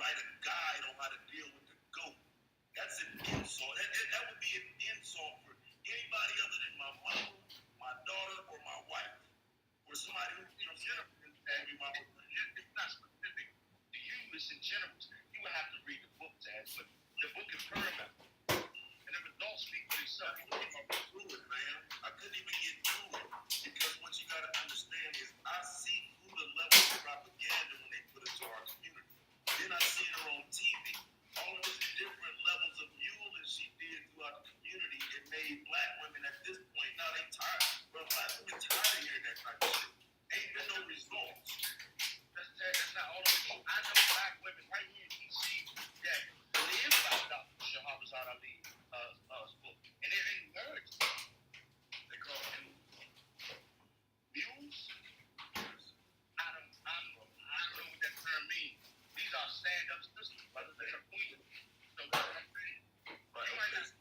write a guide on how to deal with the goat. That's an insult. That would be an insult for anybody other than my mama, my daughter, or my wife, or somebody who, general. It's not specific to you. It's in general. You would have to read the book, Taz, but the book is paramount, and the results speak for themselves. I couldn't even get through it, man. I couldn't even get through it because what you got to understand is I see through the level of propaganda when they put it to our community. Then I see her on TV. All of these different levels of muling she did throughout the community. It made black women at this point, now they tired. Well, black women tired of hearing that type of shit. Ain't been no results. That's not all of it. I know black women right here in DC that live by Dr. Shahrazad Ali's book. And it encouraged them. They call them mules. I don't know what that term means. These are stand-up sisters, brother. They are queens. So that's what I'm saying. Right. You might not.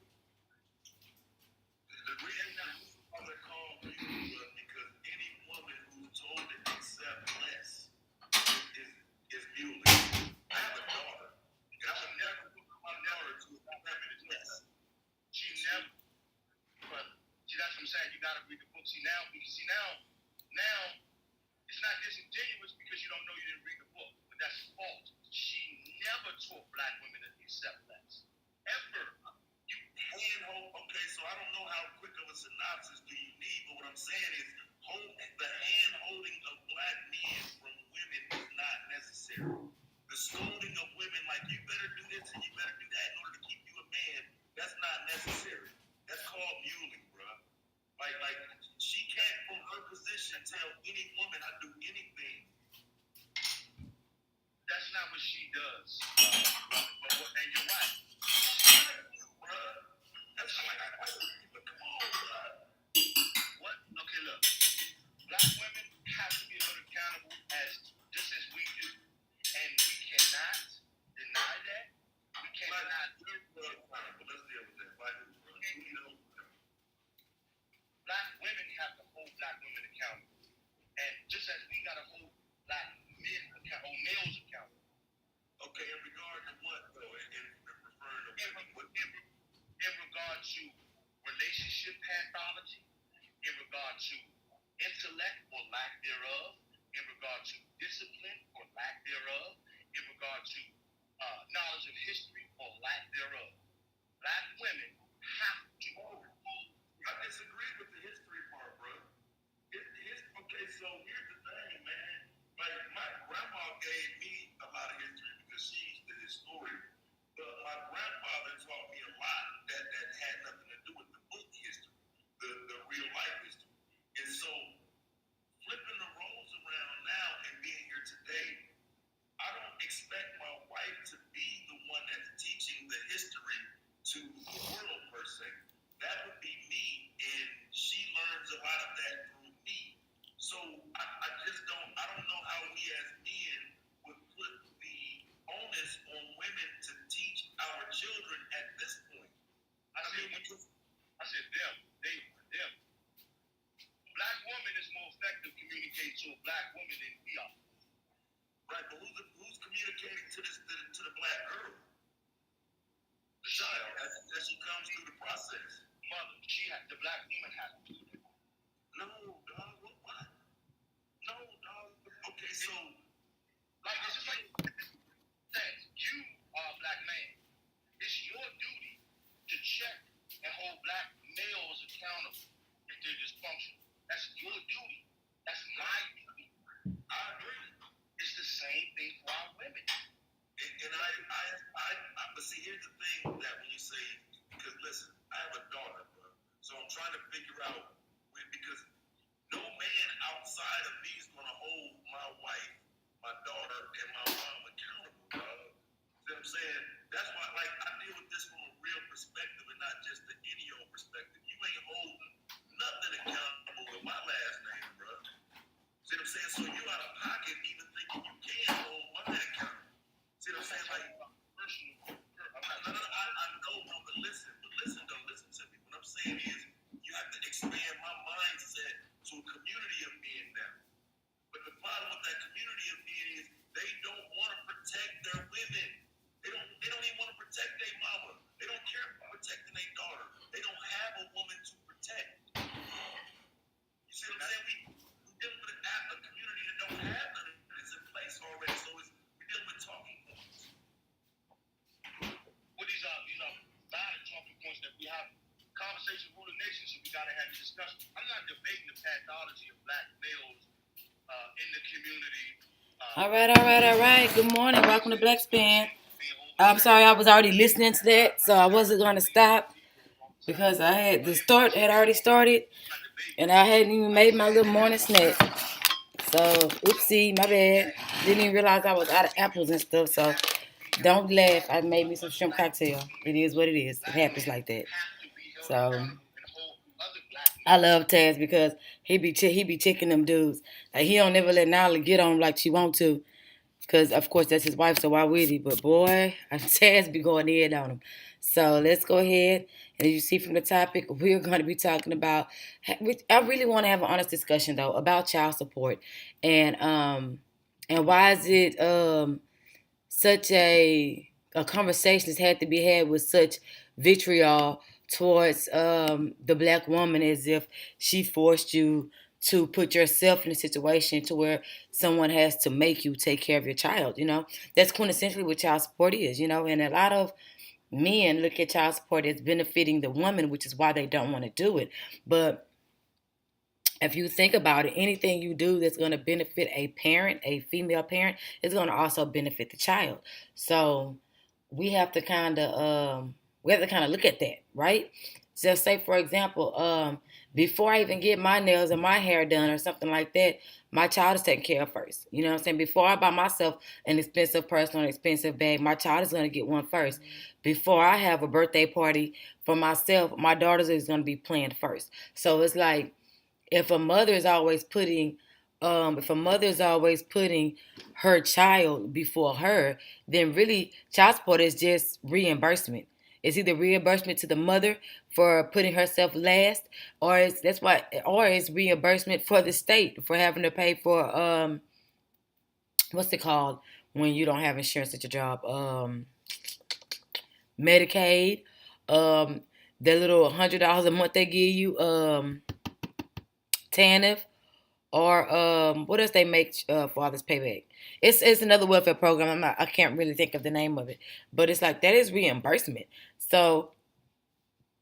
The reason they're called mules because any woman who's told to accept less is muling. I have a daughter. And I would never put my daughter to accept less. She never. But see, that's what I'm saying. You got to read the book. See now, it's not disingenuous because you don't know you didn't read the book, but that's false. She never taught black women to accept less. Ever. You handhold. Okay, so I don't know how quick of a synopsis do you need, but what I'm saying is the hand-holding of black men from women is not necessary. The scolding of women like you better do this and you better do that in order to keep you a man, that's not necessary. That's called muling, bro. Like she can't from her position tell any woman how to do anything. That's not what she does. And you're right. Bro. That's like come on, bro. What? Okay, look. Black women have to be held accountable just as we do. And we cannot deny that. We cannot deny that. But let's deal with that. Black women have to hold black women accountable. And just as we got to hold black men accountable, males accountable. Okay, in regard to what, though? In referring to what? In regard to relationship pathology, in regard to intellect or lack thereof, in regard to discipline or lack thereof, in regard to knowledge of history or lack thereof. Black women have to. I disagree with the history part, bro. Okay, so here's the thing, man. Like, my grandma gave me a lot of history because she's the historian. But my grandfather taught me a lot that had nothing to do with the book history, the real life history. And so, flipping the roles around now and being here today, I don't expect my wife to be the one that's teaching the history to the world per se. That would be me, and she learns a lot of that through me. So I just don't know how we as men would put the onus on women to teach our children at this point. I said them. Black woman is more effective communicating to a black woman than we are. Right, but who's communicating to the black girl? The child, as she comes through the process. Mother, the black woman has to do that. No, dog, what? No, dog. Okay, so, like, it's just like that. You are a black man. It's your duty to check and hold black males accountable if they're dysfunctional. That's your duty. That's my duty. I agree. It's the same thing for our women. And but see, here's the thing that when you say, because listen, I have a daughter, bro. So I'm trying to figure out because no man outside of me is going to hold my wife, my daughter, and my mom accountable, bro. See what I'm saying? That's why, like, I deal with this from a real perspective and not just the any old perspective. You ain't holding nothing accountable with my last name, bro. See what I'm saying? So you out of pocket even thinking you can hold mine accountable. See what I'm saying? Like, I know, bro, but listen to me. What I'm saying is, you have to expand my mindset to a community of men now. But the problem with that community of men is they don't want to protect their women. community. All right. Good morning. Welcome to blaquespan. I'm sorry, I was already listening to that, so I wasn't going to stop because I had the start had already started, and I hadn't even made my little morning snack. So, oopsie, my bad. Didn't even realize I was out of apples and stuff. So, don't laugh. I made me some shrimp cocktail. It is what it is. It happens like that. So, I love Taz because he be checking them dudes. Like he don't never let Nala get on him like she want to. Because, of course, that's his wife, so why would he? But, boy, Taz be going in on him. So, let's go ahead. And as you see from the topic, we're going to be talking about... I really want to have an honest discussion, though, about child support. And why is it such a conversation that's had to be had with such vitriol towards the black woman, as if she forced you to put yourself in a situation to where someone has to make you take care of your child. That's quintessentially what child support is. And a lot of men look at child support as benefiting the woman, which is why they don't want to do it. But if you think about it, anything you do that's going to benefit a parent, a female parent, is going to also benefit the child. So we have to kind of look at that, right? So say for example, before I even get my nails or my hair done or something like that, my child is taken care of first. You know what I'm saying? Before I buy myself an expensive purse or an expensive bag, my child is going to get one first. Before I have a birthday party for myself, my daughter's is going to be planned first. So it's like, if a mother is always putting her child before her, then really child support is just reimbursement. It's either reimbursement to the mother for putting herself last, or it's reimbursement for the state for having to pay for what's it called when you don't have insurance at your job? Medicaid, the little $100 a month they give you, TANF, or what else they make fathers pay back. It's another welfare program. I can't really think of the name of it, but it's like that is reimbursement. So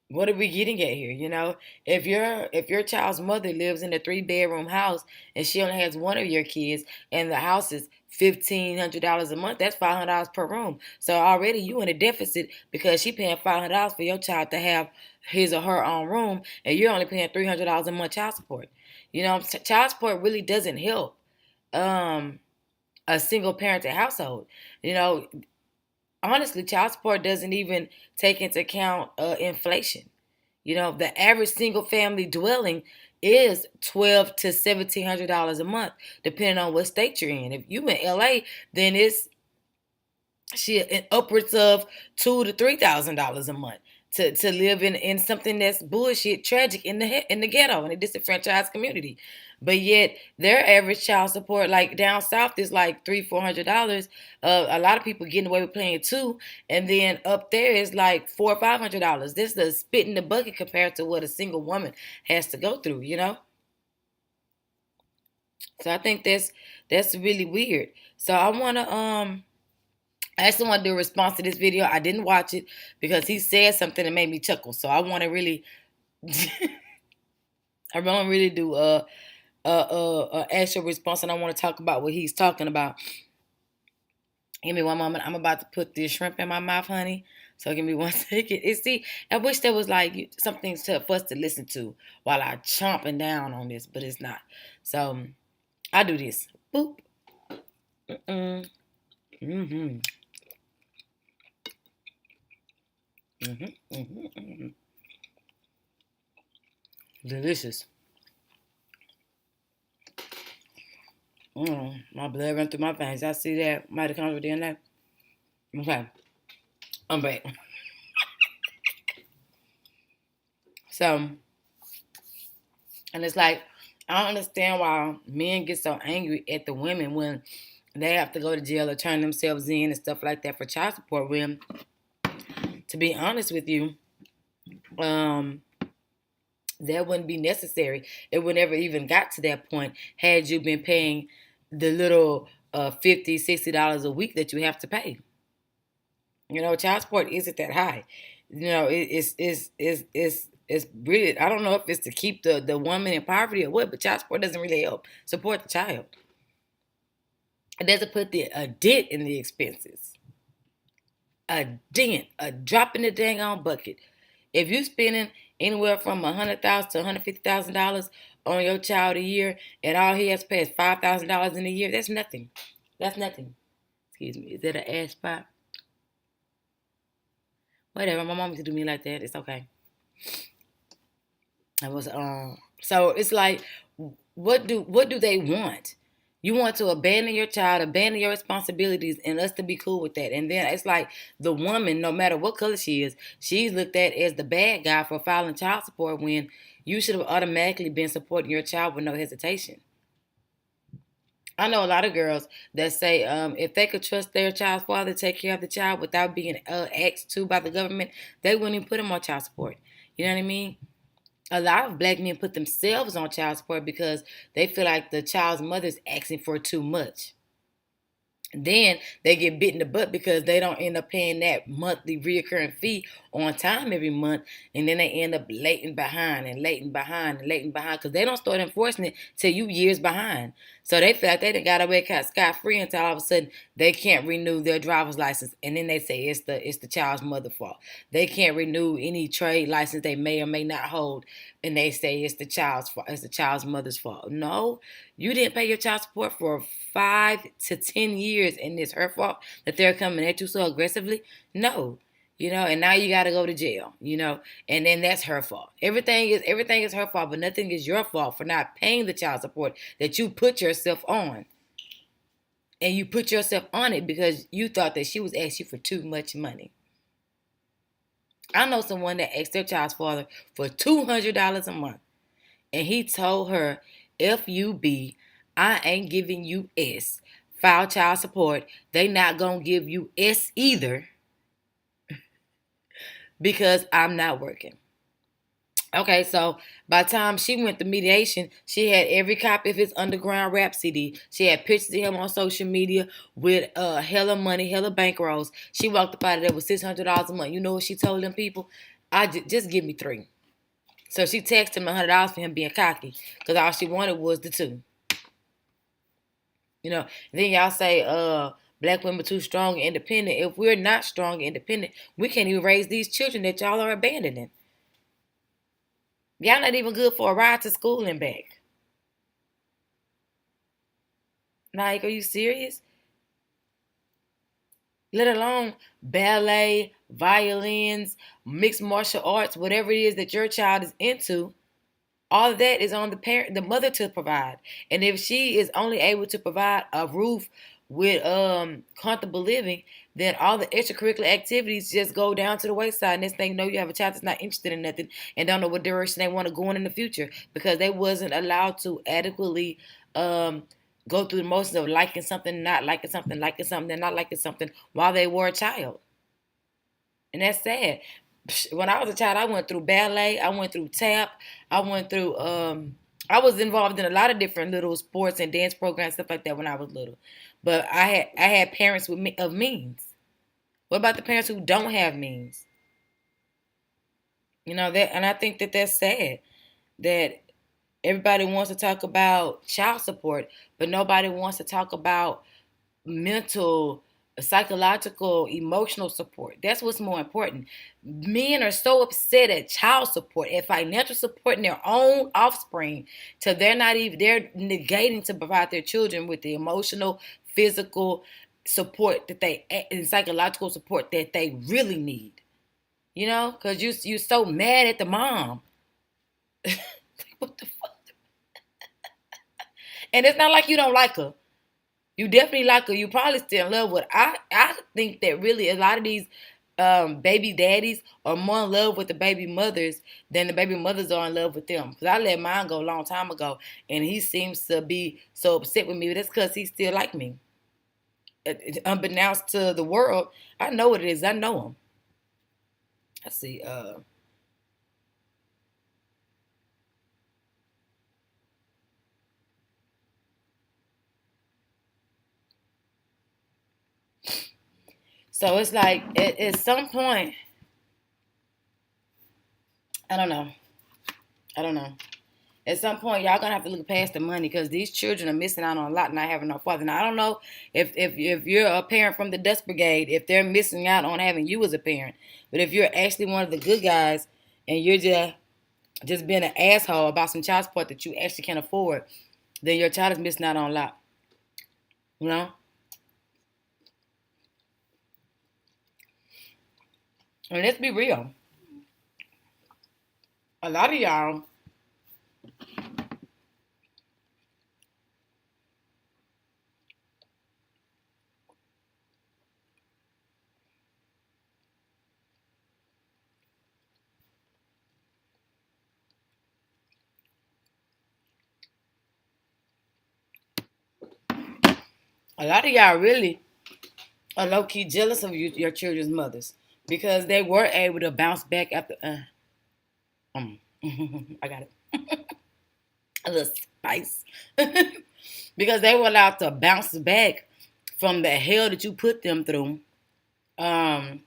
what are we getting at here? If your child's mother lives in a 3-bedroom house and she only has one of your kids, and the house is $1,500 a month, that's $500 per room. So already you in a deficit because she paying $500 for your child to have his or her own room, and you're only paying $300 a month child support. Child support really doesn't help a single parented household. Honestly, child support doesn't even take into account inflation. The average single family dwelling is $1,200 to $1,700 a month, depending on what state you're in. If you in LA, then it's upwards of $2,000 to $3,000 a month to live in something that's bullshit, tragic in the ghetto, in a disenfranchised community. But yet their average child support, like down south, is like $300-$400. A lot of people getting away with paying $2, and then up there is like $400 or $500. This is a spit in the bucket compared to what a single woman has to go through. So I think that's really weird. So I actually want to do a response to this video. I didn't watch it because he said something that made me chuckle. So I want to really, I want to really do a actual response, and I want to talk about what he's talking about. Give me one moment. I'm about to put this shrimp in my mouth, honey. So give me one second. I wish there was like something for us to listen to while I chomping down on this, but it's not. So I do this. Boop. Mm-mm. Mm-hmm. Mm-hmm. Mm-hmm. Mm-hmm. Delicious. My blood run through my veins. I see that mitochondria DNA. Okay, I'm back. So, and it's like, I don't understand why men get so angry at the women when they have to go to jail or turn themselves in and stuff like that for child support. When, to be honest with you, that wouldn't be necessary. It would never even got to that point had you been paying the little $50, $60 a week that you have to pay. Child support isn't that high. It's really, I don't know if it's to keep the woman in poverty or what, but child support doesn't really help support the child. It doesn't put a dent in the expenses. A dent, a drop in the dang on bucket. If you spending anywhere from $100,000 to $150,000 on your child a year, and all he has to pay is $5,000 in a year, that's nothing. That's nothing. Excuse me. Is that an ass spot? Whatever. My mom used to do me like that. It's okay. I was So it's like, what do they want? You want to abandon your child, abandon your responsibilities, and us to be cool with that. And then it's like the woman, no matter what color she is, she's looked at as the bad guy for filing child support when you should have automatically been supporting your child with no hesitation. I know a lot of girls that say if they could trust their child's father to take care of the child without being asked to by the government, they wouldn't even put them on child support. You know what I mean? A lot of black men put themselves on child support because they feel like the child's mother's asking for too much. Then they get bit in the butt because they don't end up paying that monthly reoccurring fee on time every month, and then they end up late behind because they don't start enforcing it till you years behind. So they feel like they done got away scot-free until all of a sudden they can't renew their driver's license, and then they say it's the child's mother's fault. They can't renew any trade license they may or may not hold, and they say it's the child's fault. It's the child's mother's fault. No, you didn't pay your child support for 5 to 10 years, and it's her fault that they're coming at you so aggressively? No. And now you got to go to jail, and then that's her fault. Everything is her fault, but nothing is your fault for not paying the child support that you put yourself on. And you put yourself on it because you thought that she was asking you for too much money. I know someone that asked their child's father for $200 a month, and he told her, FUB, I ain't giving you S. File child support. They not going to give you S either because I'm not working. Okay, so by the time she went to mediation, she had every copy of his Underground Rap CD. She had pictures of him on social media with hella money, hella bankrolls. She walked up out of there with $600 a month. You know what she told them people? Just give me 3. So she texted him $100 for him being cocky because all she wanted was the 2. Then y'all say black women too strong and independent. If we're not strong and independent, we can't even raise these children that y'all are abandoning. Y'all not even good for a ride to school and back. Like, are you serious? Let alone ballet, violins, mixed martial arts, whatever it is that your child is into. All of that is on the parent, the mother to provide. And if she is only able to provide a roof with comfortable living, then all the extracurricular activities just go down to the wayside. And this thing, you have a child that's not interested in nothing and don't know what direction they want to go in the future because they wasn't allowed to adequately go through the motions of liking something, not liking something, and not liking something while they were a child. And that's sad. When I was a child, I went through ballet, I went through tap, I went through I was involved in a lot of different little sports and dance programs, stuff like that when I was little. But I had parents of means. What about the parents who don't have means? That, and I think that that's sad that everybody wants to talk about child support, but nobody wants to talk about mental, psychological, emotional support. That's what's more important. Men are so upset at child support, at financial support in their own offspring, till they're negating to provide their children with the emotional, physical support and psychological support that they really need. Because you're so mad at the mom. What the fuck? And it's not like you don't like her. You definitely like her. You probably still in love with her. I think that really a lot of these baby daddies are more in love with the baby mothers than the baby mothers are in love with them. Because I let mine go a long time ago, and he seems to be so upset with me. But that's because he still like me. Unbeknownst to the world, I know what it is. I know him. Let's see. So it's like at some point, I don't know. At some point, y'all gonna have to look past the money because these children are missing out on a lot, not having no father. Now I don't know if you're a parent from the Dust Brigade, if they're missing out on having you as a parent. But if you're actually one of the good guys and you're just being an asshole about some child support that you actually can't afford, then your child is missing out on a lot. You know? And let's be real. A lot of y'all really are low key jealous of your children's mothers because they were able to bounce back after. I got it. A little spice. Because they were allowed to bounce back from the hell that you put them through. Probably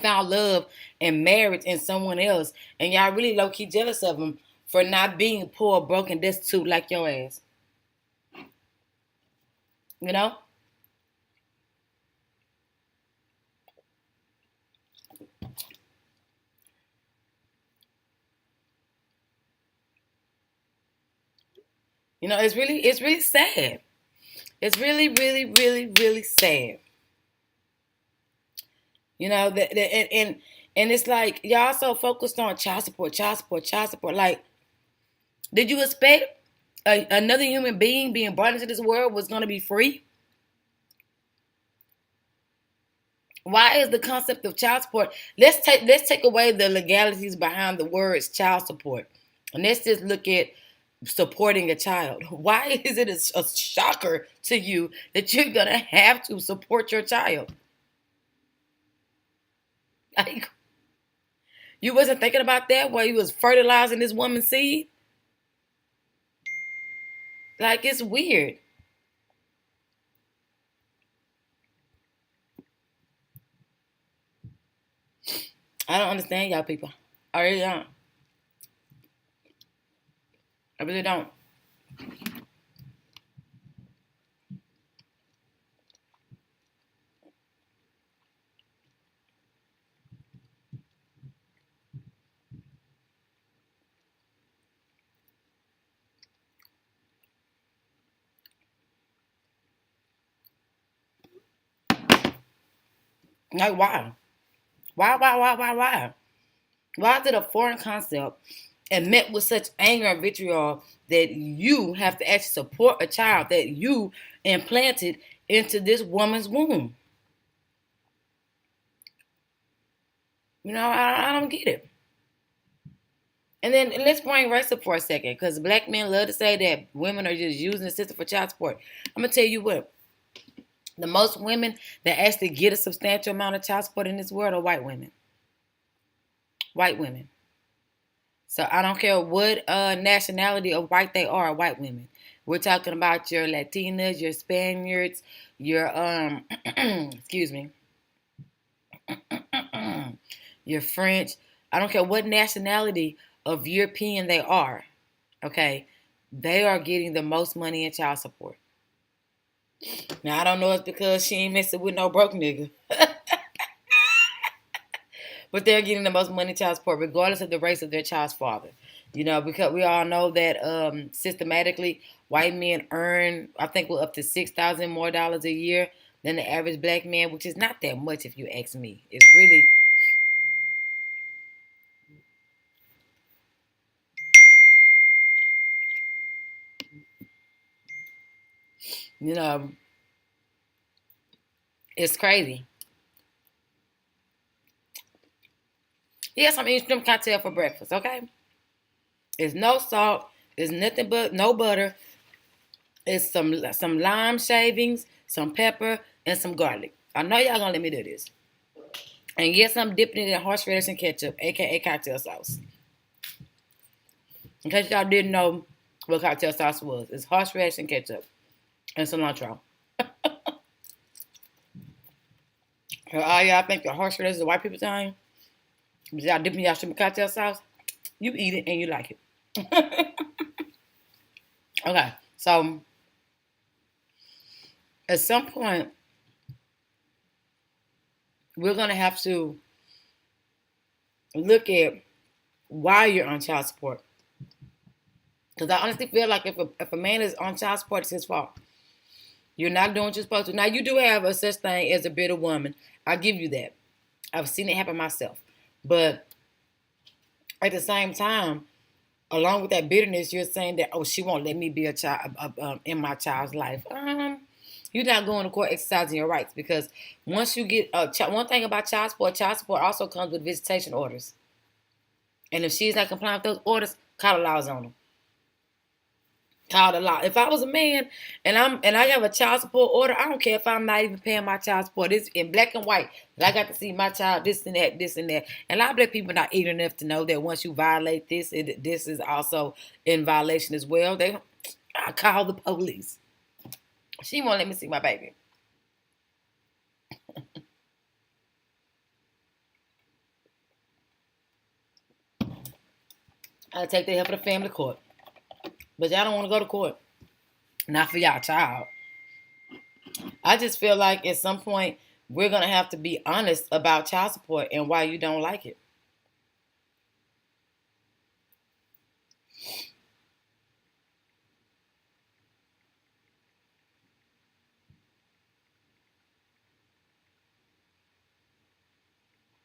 found love and marriage in someone else, and y'all really low key jealous of them for not being poor, broken, destitute like your ass. You know? You know, it's really sad. It's really sad. You know, and it's like y'all so focused on child support. Like, did you expect another human being being brought into this world was going to be free? Why is the concept of child support? Let's take away the legalities behind the words child support, and let's just look at supporting a child. Why is it a shocker to you that you're gonna have to support your child? Like, you wasn't thinking about that while you was fertilizing this woman's seed? Like, it's weird. I don't understand y'all people. I really don't. I really don't. Like, why? Why? Why is it a foreign concept and met with such anger and vitriol that you have to actually support a child that you implanted into this woman's womb? You know, I don't get it. And then let's bring race up for a second, because black men love to say that women are just using the system for child support. I'm gonna tell you what. The most women that actually get a substantial amount of child support in this world are white women. White women. So I don't care what nationality of white they are, white women. We're talking about your Latinas, your Spaniards, your excuse me, your French. I don't care what nationality of European they are. Okay, they are getting the most money in child support. Now I don't know if it's because she ain't messing with no broke nigga. But they're getting the most money in child support, regardless of the race of their child's father. You know, because we all know that systematically, white men earn, I think, we're up to $6,000 more a year than the average black man, which is not that much if you ask me. It's really, you know, it's crazy. Yes, I'm eating shrimp cocktail for breakfast, okay? It's no salt. It's nothing but no butter. It's some lime shavings, some pepper, and some garlic. I know y'all gonna let me do this. And yes, I'm dipping it in horseradish and ketchup, aka cocktail sauce. In case y'all didn't know what cocktail sauce was, it's horseradish and ketchup and cilantro. So all y'all think the horseradish is a white people thing? Y'all dipping y'all shrimp cocktail sauce? You eat it and you like it. Okay, so at some point, we're gonna have to look at why you're on child support. Because I honestly feel like if a man is on child support, it's his fault. You're not doing what you're supposed to. Now, you do have a such thing as a bitter woman. I'll give you that. I've seen it happen myself. But at the same time, along with that bitterness, you're saying that, oh, she won't let me be a child in my child's life. You're not going to court exercising your rights, because once you get one thing about child support also comes with visitation orders. And if she's not complying with those orders, call the laws on them. Call the law. If I was a man and I have a child support order, I don't care if I'm not even paying my child support. It's in black and white. I got to see my child this and that, this and that. And a lot of black people not ignorant enough to know that once you violate this, this is also in violation as well. I call the police. She won't let me see my baby. I'll take the help of the family court. But y'all don't want to go to court. Not for y'all child. I just feel like at some point we're going to have to be honest about child support and why you don't like it.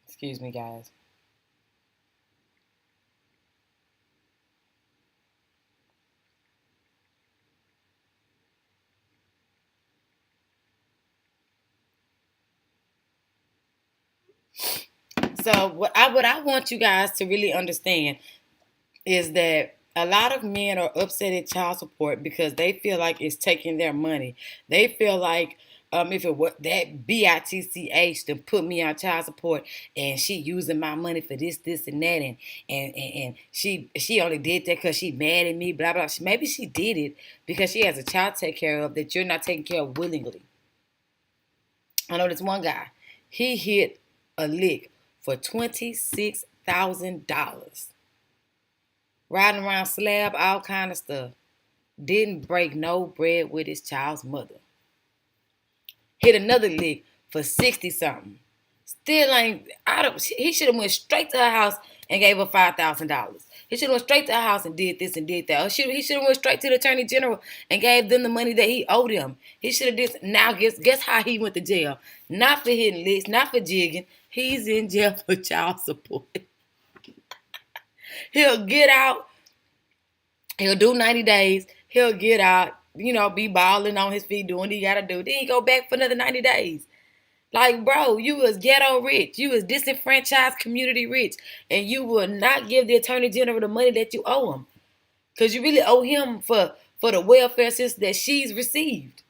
Excuse me, guys. So what I want you guys to really understand is that a lot of men are upset at child support because they feel like it's taking their money. They feel like if it was that bitch to put me on child support and she using my money for this, and that, and she only did that because she mad at me, blah blah. Maybe she did it because she has a child to take care of that you're not taking care of willingly. I know this one guy. He hit a lick for $26,000. Riding around slab, all kind of stuff. Didn't break no bread with his child's mother. Hit another lick for 60 something. Still ain't out of. He should have went straight to her house and gave her $5,000. He should have went straight to her house and did this and did that. He should have went straight to the attorney general and gave them the money that he owed him. He should have did. Now guess how he went to jail? Not for hitting licks, not for jigging. He's in jail for child support. He'll get out. He'll do 90 days. He'll get out, be balling on his feet, doing what he got to do. Then he go back for another 90 days. Like, bro, you was ghetto rich. You was disenfranchised community rich. And you will not give the attorney general the money that you owe him. Because you really owe him for the welfare system that she's received.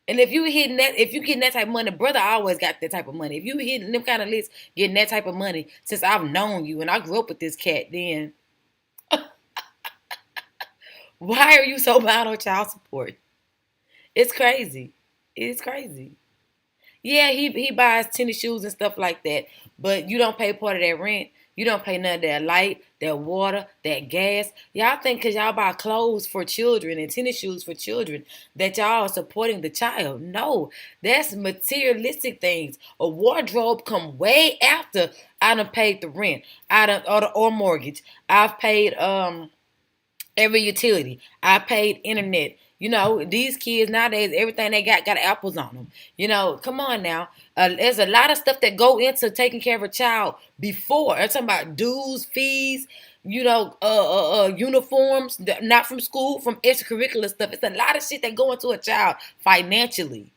And if you getting that type of money, brother always got that type of money. If you hitting them kind of lists, getting that type of money, since I've known you and I grew up with this cat, then why are you so bad on child support? It's crazy. It's crazy. Yeah, he buys tennis shoes and stuff like that, but you don't pay part of that rent. You don't pay none of that light, that water, that gas. Y'all think because y'all buy clothes for children and tennis shoes for children that y'all are supporting the child. No, that's materialistic things. A wardrobe come way after I done paid the rent, or mortgage. I've paid every utility. I paid internet. These kids nowadays, everything they got apples on them. Come on now. There's a lot of stuff that go into taking care of a child before. I'm talking about dues, fees, uniforms, not from school, from extracurricular stuff. It's a lot of shit that go into a child financially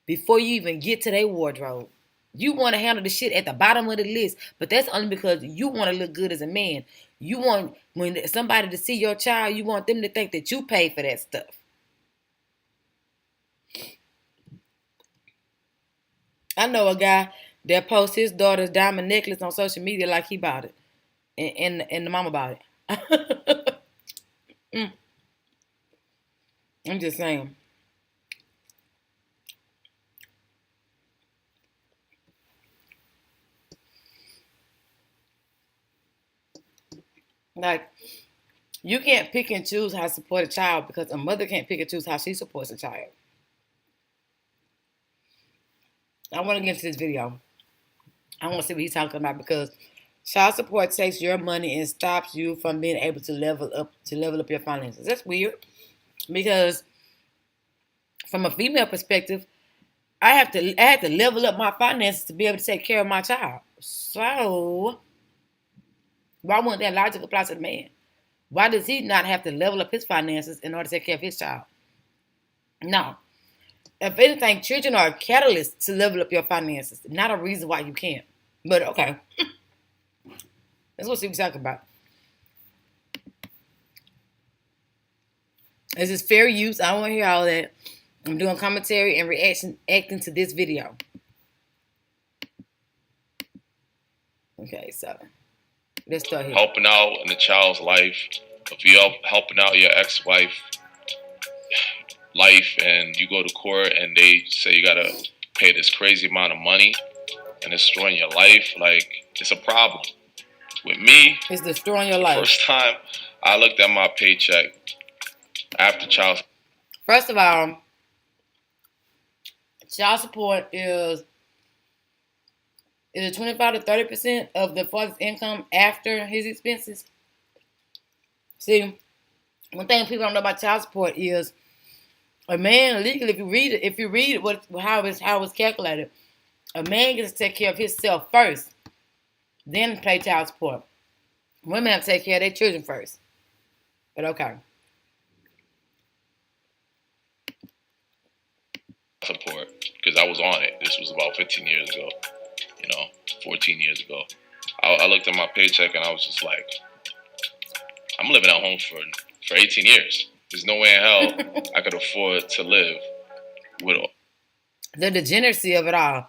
before you even get to their wardrobe. You want to handle the shit at the bottom of the list, but that's only because you want to look good as a man. You want, when somebody to see your child, you want them to think that you paid for that stuff. I know a guy that posts his daughter's diamond necklace on social media like he bought it. And the mama bought it. I'm just saying. Like, you can't pick and choose how to support a child because a mother can't pick and choose how she supports a child. I want to get into this video. I want to see what he's talking about because child support takes your money and stops you from being able to level up your finances. That's weird because from a female perspective, I had to level up my finances to be able to take care of my child. So why wouldn't that logic apply to the man? Why does he not have to level up his finances in order to take care of his child? No. If anything, children are a catalyst to level up your finances, not a reason why you can't. But okay. That's what we're talking about. This is fair use. I don't want to hear all that. I'm doing commentary and reacting to this video. Okay, so let's start here. Helping out in the child's life. If you're helping out your ex-wife life and you go to court and they say you gotta pay this crazy amount of money and it's destroying your life, like, it's a problem. With me, it's destroying your life. First time I looked at my paycheck after child. First of all, child support is 25 to 30% of the father's income after his expenses. See, one thing people don't know about child support is a man legally, if you read how it's calculated, a man gets to take care of himself first, then pay child support. Women have to take care of their children first. But okay. Support, because I was on it. This was about 15 years ago, 14 years ago. I looked at my paycheck and I was just like, I'm living at home for 18 years. There's no way in hell I could afford to live with the degeneracy of it all.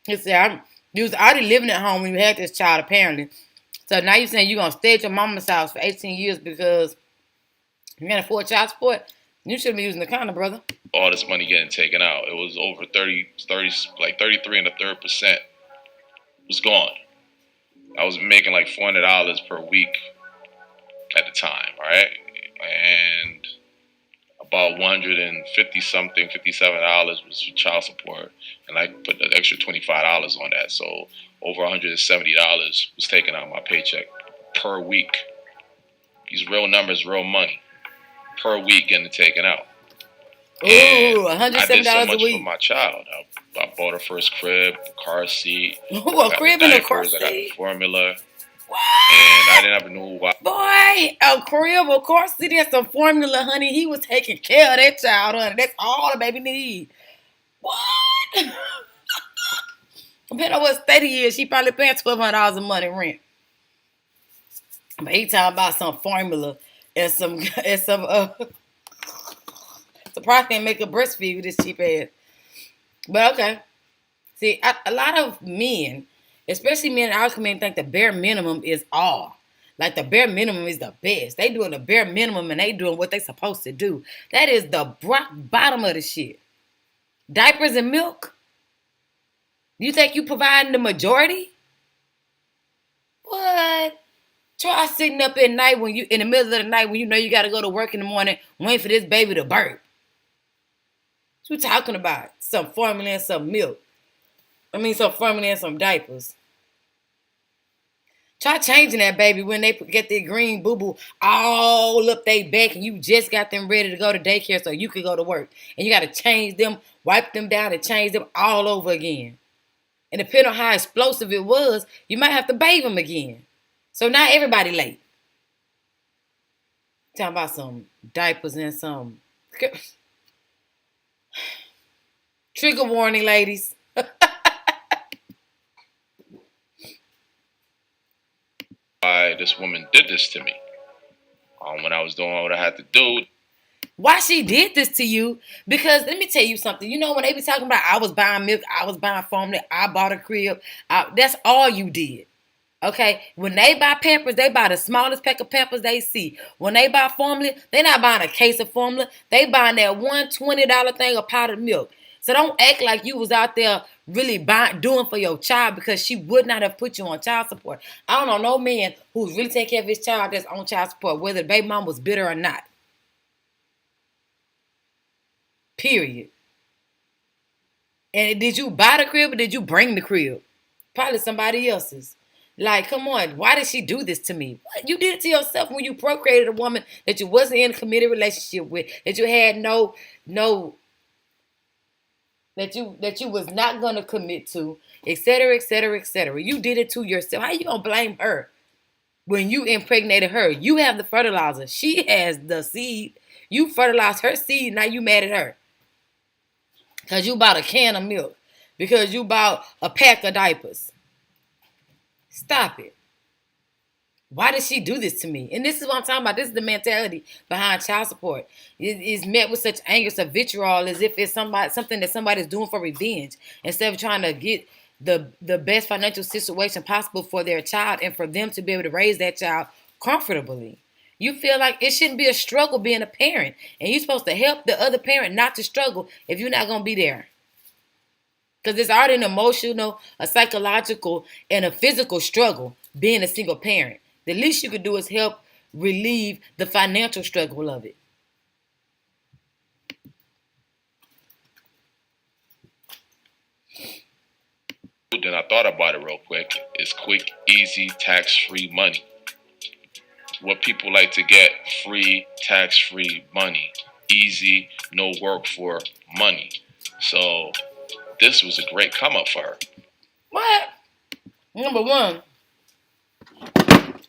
He said, you was already living at home when you had this child, apparently. So now you're saying you're going to stay at your mama's house for 18 years because you can't afford child support? You shouldn't be using the condom, brother. All this money getting taken out. It was over 33 and a third percent was gone. I was making like $400 per week at the time, all right? And about $150-something, $57 was for child support. And I put an extra $25 on that. So over $170 was taken out of my paycheck per week. These real numbers, real money per week getting taken out. Ooh, $170 I did so much a week for my child. I bought her first crib, car seat. Ooh, a crib and a car seat. I got the formula. What? And I didn't even know why. Boy, a crib, a car seat, and some formula, honey. He was taking care of that child, honey. That's all the baby need. What? Depending on what state he is, she probably paying $1,200 a month in rent. But he talking about some formula and some surprised can't make a breastfeed with this cheap ass. But okay. See, a lot of men, especially men in our community, think the bare minimum is all. Like the bare minimum is the best. They doing the bare minimum and they doing what they supposed to do. That is the rock bottom of the shit. Diapers and milk? You think you providing the majority? What? Try sitting up at night when you in the middle of the night when you know you got to go to work in the morning, waiting for this baby to birth. What you talking about? Some formula and some milk. Some formula and some diapers. Try changing that baby when they get their green boo-boo all up their back and you just got them ready to go to daycare so you could go to work. And you got to change them, wipe them down, and change them all over again. And depending on how explosive it was, you might have to bathe them again. So now everybody late. Talking about some diapers and some... Trigger warning, ladies. Why this woman did this to me. When I was doing what I had to do. Why she did this to you? Because let me tell you something. You know, when they be talking about I was buying milk, I was buying formula, I bought a crib. That's all you did. Okay? When they buy Pampers, they buy the smallest pack of Pampers they see. When they buy formula, they not buying a case of formula. They buying that $120 thing of powdered milk. So don't act like you was out there really doing for your child, because she would not have put you on child support. I don't know no man who's really taking care of his child that's on child support, whether the baby mom was bitter or not. Period. And did you buy the crib or did you bring the crib? Probably somebody else's. Like, come on, why did she do this to me? What? You did it to yourself when you procreated a woman that you wasn't in a committed relationship with, that you had that you was not gonna commit to, etc., etc., etc. You did it to yourself. How you gonna blame her when you impregnated her? You have the fertilizer. She has the seed. You fertilized her seed. Now you mad at her because you bought a can of milk, because you bought a pack of diapers. Stop it. Why did she do this to me? And this is what I'm talking about. This is the mentality behind child support. It is met with such anger, such vitriol, as if it's something that somebody's doing for revenge, instead of trying to get the best financial situation possible for their child and for them to be able to raise that child comfortably. You feel like it shouldn't be a struggle being a parent, and you're supposed to help the other parent not to struggle if you're not going to be there. Because it's already an emotional, a psychological, and a physical struggle being a single parent. The least you could do is help relieve the financial struggle of it. Then I thought about it real quick. It's quick, easy, tax-free money. What people like to get: free, tax-free money. Easy, no work for money. So this was a great come up for her. What? Number one,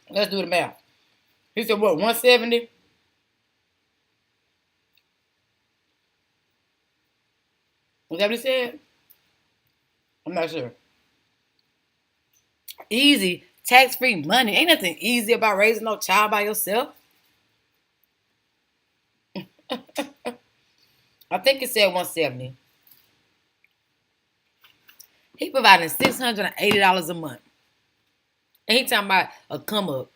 let's do the math. He said what, 170? Was that what he said? I'm not sure. Easy, tax-free money. Ain't nothing easy about raising no child by yourself. I think it said 170. He providing $680 a month. And he talking about a come up.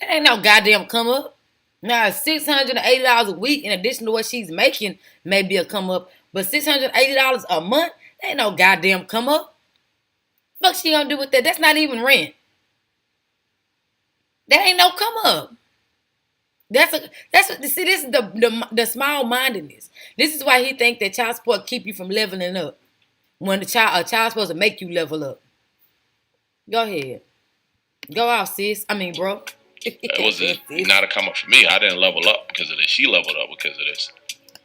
That ain't no goddamn come up. Now, $680 a week in addition to what she's making may be a come up, but $680 a month, that ain't no goddamn come up. Fuck she gonna do with that? That's not even rent. That ain't no come up. See, this is the small mindedness. This is why he think that child support keep you from leveling up. When a child's supposed to make you level up. Go ahead. Go out, sis. I mean, bro. It was not a come up for me. I didn't level up because of this. She leveled up because of this.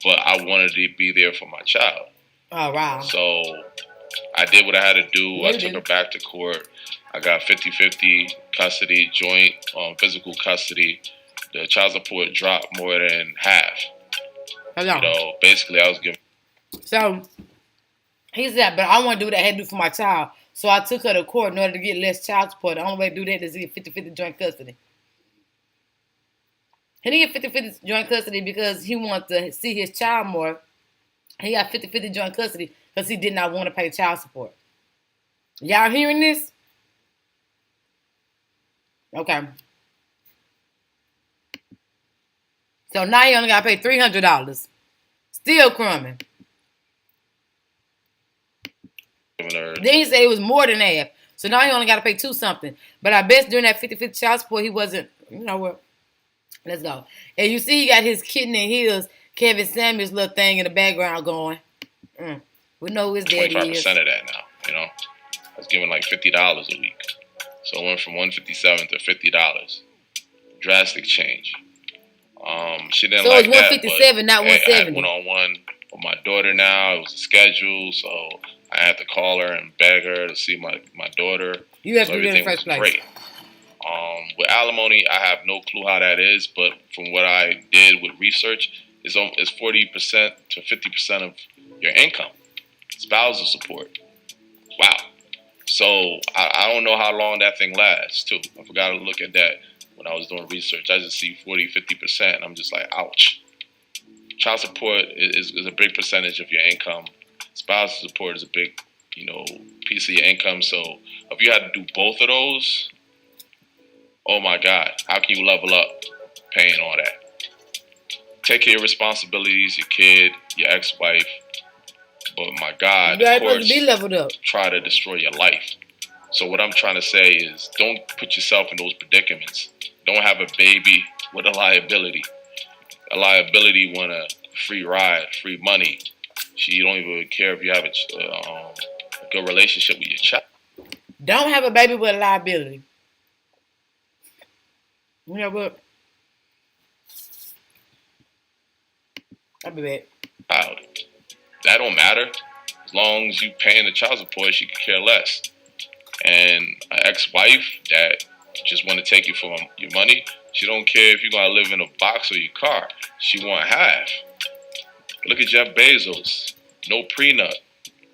But I wanted to be there for my child. Oh, wow. So I did what I had to do. I took her back to court. I got 50-50 custody, joint physical custody. The child support dropped more than half. Hold on. You know, basically I was giving. So he said, but I want to do what I had to do for my child. So I took her to court in order to get less child support. The only way to do that is to get 50-50 joint custody. He didn't get 50-50 joint custody because he wanted to see his child more. He got 50-50 joint custody because he did not want to pay child support. Y'all hearing this? Okay. So now he only got to pay $300. Still crumbing. Then he said it was more than half. So now he only got to pay $2 something. But I bet during that 50-50 child support, he wasn't, you know what? Let's go. And you see he got his kidney and heels, Kevin Samuels little thing in the background going. We know who his daddy is. 25% of that now, you know. I was giving like $50 a week. So it went from $157 to $50. Drastic change. She didn't like that. So it's $157, not $170. I had one-on-one with my daughter now. It was a schedule, so I had to call her and beg her to see my daughter. You have to do it in the first place. Great. With alimony, I have no clue how that is, but from what I did with research, it's 40% to 50% of your income. Spousal support. Wow. So I don't know how long that thing lasts, too. I forgot to look at that when I was doing research. I just see 40, 50%, and I'm just like, ouch. Child support is a big percentage of your income. Spousal support is a big, piece of your income. So if you had to do both of those, oh my God, how can you level up paying all that? Take care of your responsibilities, your kid, your ex-wife. But my God, You of ain't supposed course, to be leveled up. try to destroy your life. So what I'm trying to say is, don't put yourself in those predicaments. Don't have a baby with a liability. A liability want a free ride, free money. She don't even care if you have a good relationship with your child. Don't have a baby with a liability. You know what? I'll be back. Child. That don't matter. As long as you paying the child support, she could care less. And an ex-wife that just want to take you for your money, she don't care if you're going to live in a box or your car. She want half. Look at Jeff Bezos. No prenup.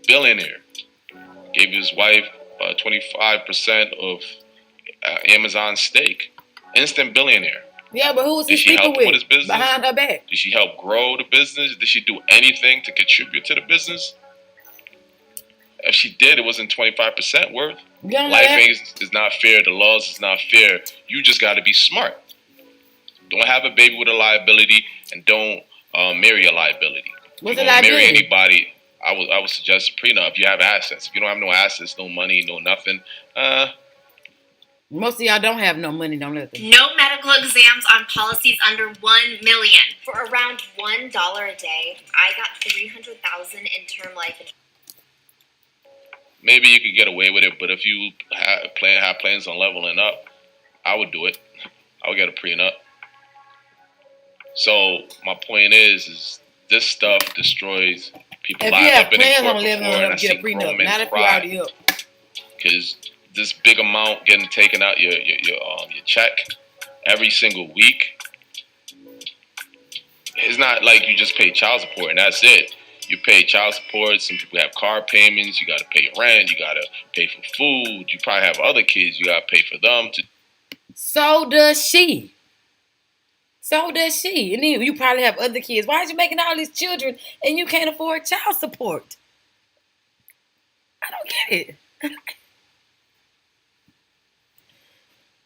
Billionaire. Gave his wife 25% of Amazon stake. Instant billionaire. Yeah, but who was he Did she speaking help him with his with business? behind her back? Did she help grow the business? Did she do anything to contribute to the business? If she did, it wasn't 25% worth. Life is not fair. The laws is not fair. You just got to be smart. Don't have a baby with a liability, and don't marry a liability. What's If a you don't marry liability? anybody, I would suggest a prenup. If you have assets, if you don't have no assets, no money, no nothing, Most of y'all don't have no money, don't let them. No medical exams on policies under $1 million. For around $1 a day, I got 300,000 in term life insurance. maybe you could get away with it. But if you have plans on leveling up, I would do it. I would get a prenup. So my point is this stuff destroys people's If lives. you have I've been in plans court on living before, and I up, get a seen grown prenup. men Not if you cry already up. because this big amount getting taken out your check every single week. It's not like you just pay child support and that's it. You pay child support. Some people have car payments. You got to pay rent. You got to pay for food. You probably have other kids. You got to pay for them. So does she. So does she. And then you probably have other kids. Why are you making all these children and you can't afford child support? I don't get it.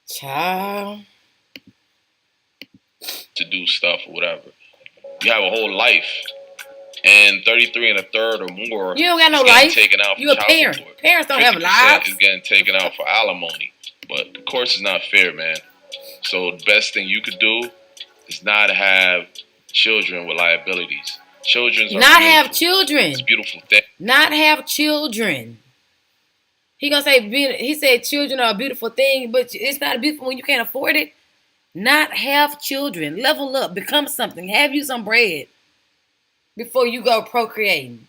Child. To do stuff or whatever. You have a whole life. And 33 and a third or more You don't got no is getting life. taken out for You a child parent. support. Parents don't have 50% lives. is getting taken out for alimony. But of course it's not fair, man. So the best thing you could do is not have children with liabilities. Children are Not beautiful. have children. It's a beautiful thing. Not have children. He gonna say he said children are a beautiful thing, but it's not beautiful when you can't afford it. Not have children. Level up. Become something. Have you some bread before you go procreating.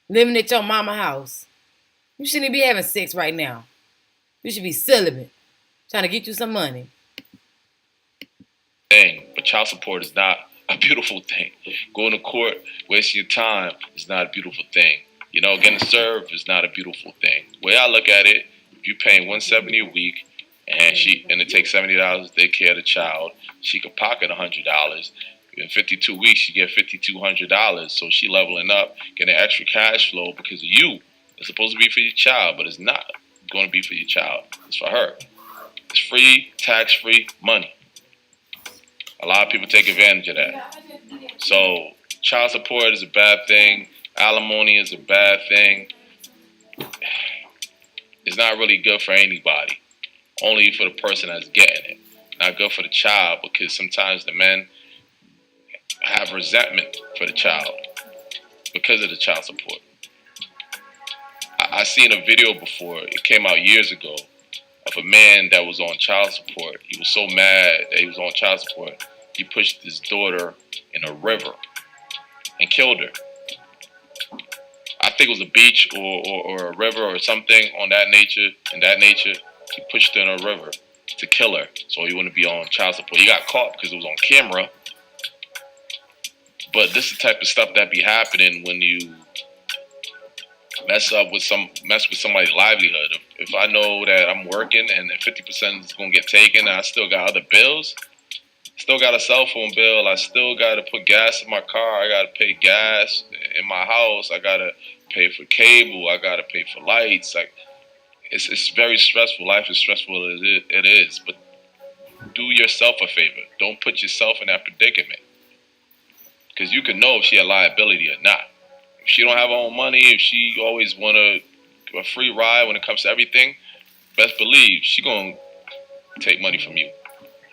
Living at your mama house. You shouldn't be having sex right now. You should be celibate. Trying to get you some money. But child support is not a beautiful thing. Going to court, wasting your time is not a beautiful thing. You know, getting served is not a beautiful thing. The way I look at it, if you're paying $170 a week and it takes $70 to take care of the child, she could pocket $100. In 52 weeks, she get $5,200. So she leveling up, getting extra cash flow because of you. It's supposed to be for your child, but it's not going to be for your child. It's for her. It's free, tax-free money. A lot of people take advantage of that. So child support is a bad thing. Alimony is a bad thing. It's not really good for anybody. Only for the person that's getting it. Not good for the child because sometimes the men have resentment for the child because of the child support. I seen a video before. It came out years ago of a man that was on child support. He was so mad that he was on child support. He pushed his daughter in a river and killed her. I think it was a beach or a river or something on that nature. In that nature, he pushed her in a river to kill her. So he wouldn't be on child support. He got caught because it was on camera. But this is the type of stuff that be happening when you mess with somebody's livelihood. If I know that I'm working and 50% is gonna get taken, and I still got other bills. Still got a cell phone bill. I still got to put gas in my car. I got to pay gas in my house. I got to pay for cable. I got to pay for lights. It's very stressful. Life is stressful as it is. But do yourself a favor. Don't put yourself in that predicament. Because you can know if she had liability or not. If she don't have her own money, if she always want a free ride when it comes to everything, best believe she gonna take money from you.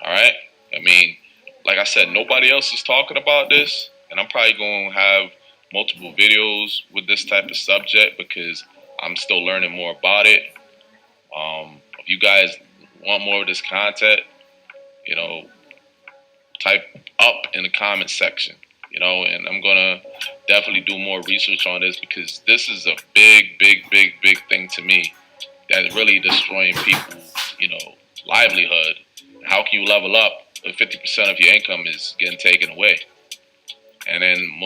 All right? I mean, like I said, nobody else is talking about this, and I'm probably gonna have multiple videos with this type of subject because I'm still learning more about it. If you guys want more of this content, you know, type up in the comment section, you know, and I'm gonna definitely do more research on this because this is a big thing to me that's really destroying people's, you know, livelihood. How can you level up if 50% of your income is getting taken away? And then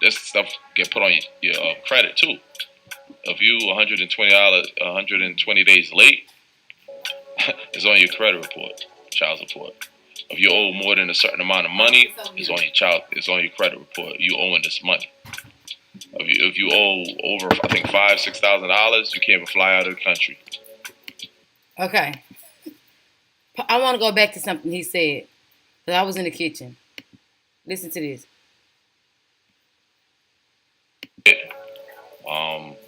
this stuff get put on your credit too. If you $120 days late, it's on your credit report, child support. If you owe more than a certain amount of money, it's on your credit report. You owing this money. If you owe over, I think $5,000-$6,000, you can't even fly out of the country. Okay. I want to go back to something he said. Because I was in the kitchen. Listen to this.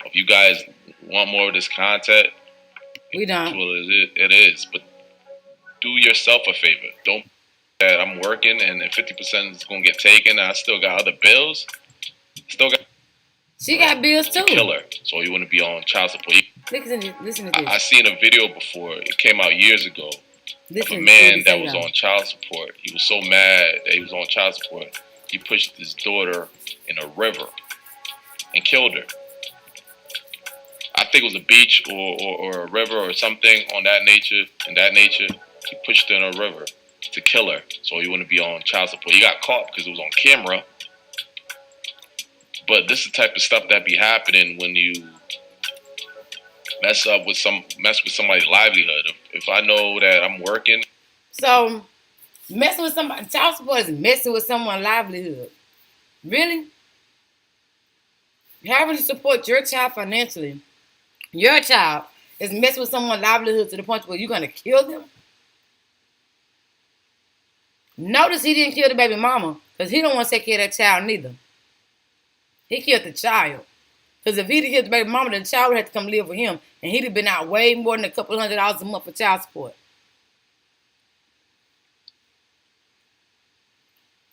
If you guys want more of this content, We don't. well, it is. But do yourself a favor. Don't that I'm working and then 50% is going to get taken and I still got other bills. She got bills too. Kill her. So you want to be on child support. Listen to this. I seen a video before. It came out years ago. Of a man that was on child support. He was so mad that he was on child support. He pushed his daughter in a river and killed her. I think it was a beach or a river or something on that nature. He pushed her in a river to kill her. So he wouldn't be on child support. He got caught because it was on camera. But this is the type of stuff that be happening when you mess with somebody's livelihood. If I know that I'm working. So messing with somebody, child support is messing with someone's livelihood. Really? Having to support your child financially, your child is messing with someone's livelihood to the point where you're going to kill them? Notice he didn't kill the baby mama because he don't want to take care of that child neither. He killed the child. Because if he'd killed the baby mama, then the child would have to come live with him. And he'd have been out way more than a couple $100 a month for child support.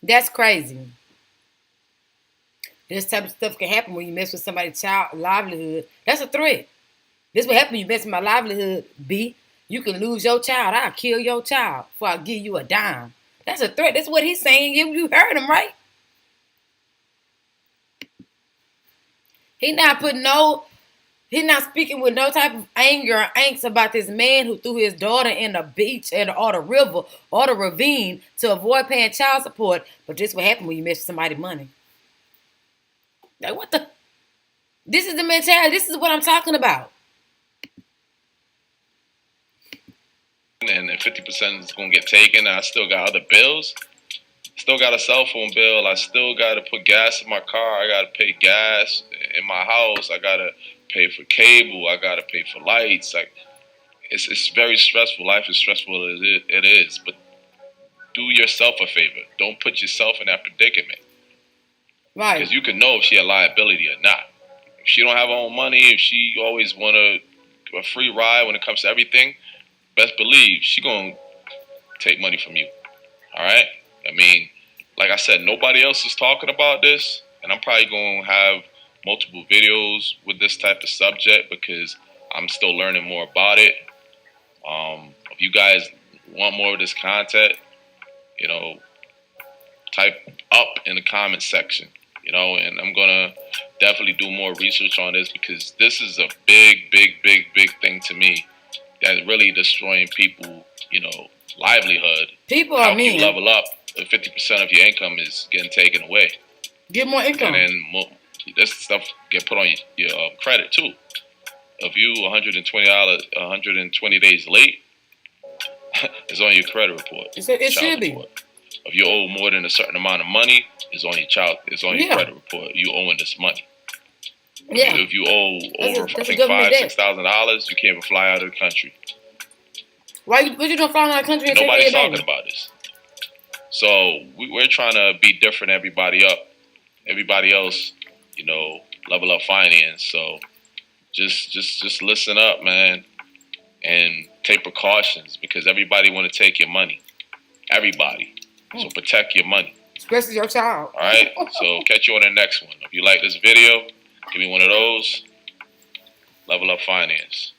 That's crazy. This type of stuff can happen when you mess with somebody's child livelihood. That's a threat. This will happen when you mess with my livelihood, B. You can lose your child. I'll kill your child before I give you a dime. That's a threat. That's what he's saying. You heard him, right? He's not speaking with no type of anger or angst about this man who threw his daughter in the beach or the river or the ravine to avoid paying child support. But this will happen when you mess with somebody's money. Like, what the? This is the mentality. This is what I'm talking about. And then 50% is going to get taken. And I still got other bills. Still got a cell phone bill. I still got to put gas in my car. I got to pay gas in my house. I got to pay for cable. I got to pay for lights. Like, it's very stressful. Life is stressful. It is. But do yourself a favor. Don't put yourself in that predicament. Right. Because you can know if she a liability or not. If she don't have her own money, if she always want a free ride when it comes to everything, best believe she going to take money from you. All right? I mean, like I said, nobody else is talking about this, and I'm probably going to have multiple videos with this type of subject because I'm still learning more about it. If you guys want more of this content, you know, type up in the comment section, you know, and I'm going to definitely do more research on this because this is a big thing to me that's really destroying people, you know, livelihood. People are mean. You level up if 50% of your income is getting taken away. Get more income. And then this stuff get put on your credit too. If you $120 days late, it's on your credit report. It should be. If you owe more than a certain amount of money, it's on your your credit report. You owing this money. Yeah. If you owe over I think $5,000-$6,000, you can't even fly out of the country. What you doing flying out of the country? Nobody's talking about this. So we're trying to be different. Everybody else, you know, Level Up Finance. So just listen up, man, and take precautions because everybody want to take your money. Everybody. So protect your money. Especially your child. All right. So catch you on the next one. If you like this video, give me one of those. Level Up Finance.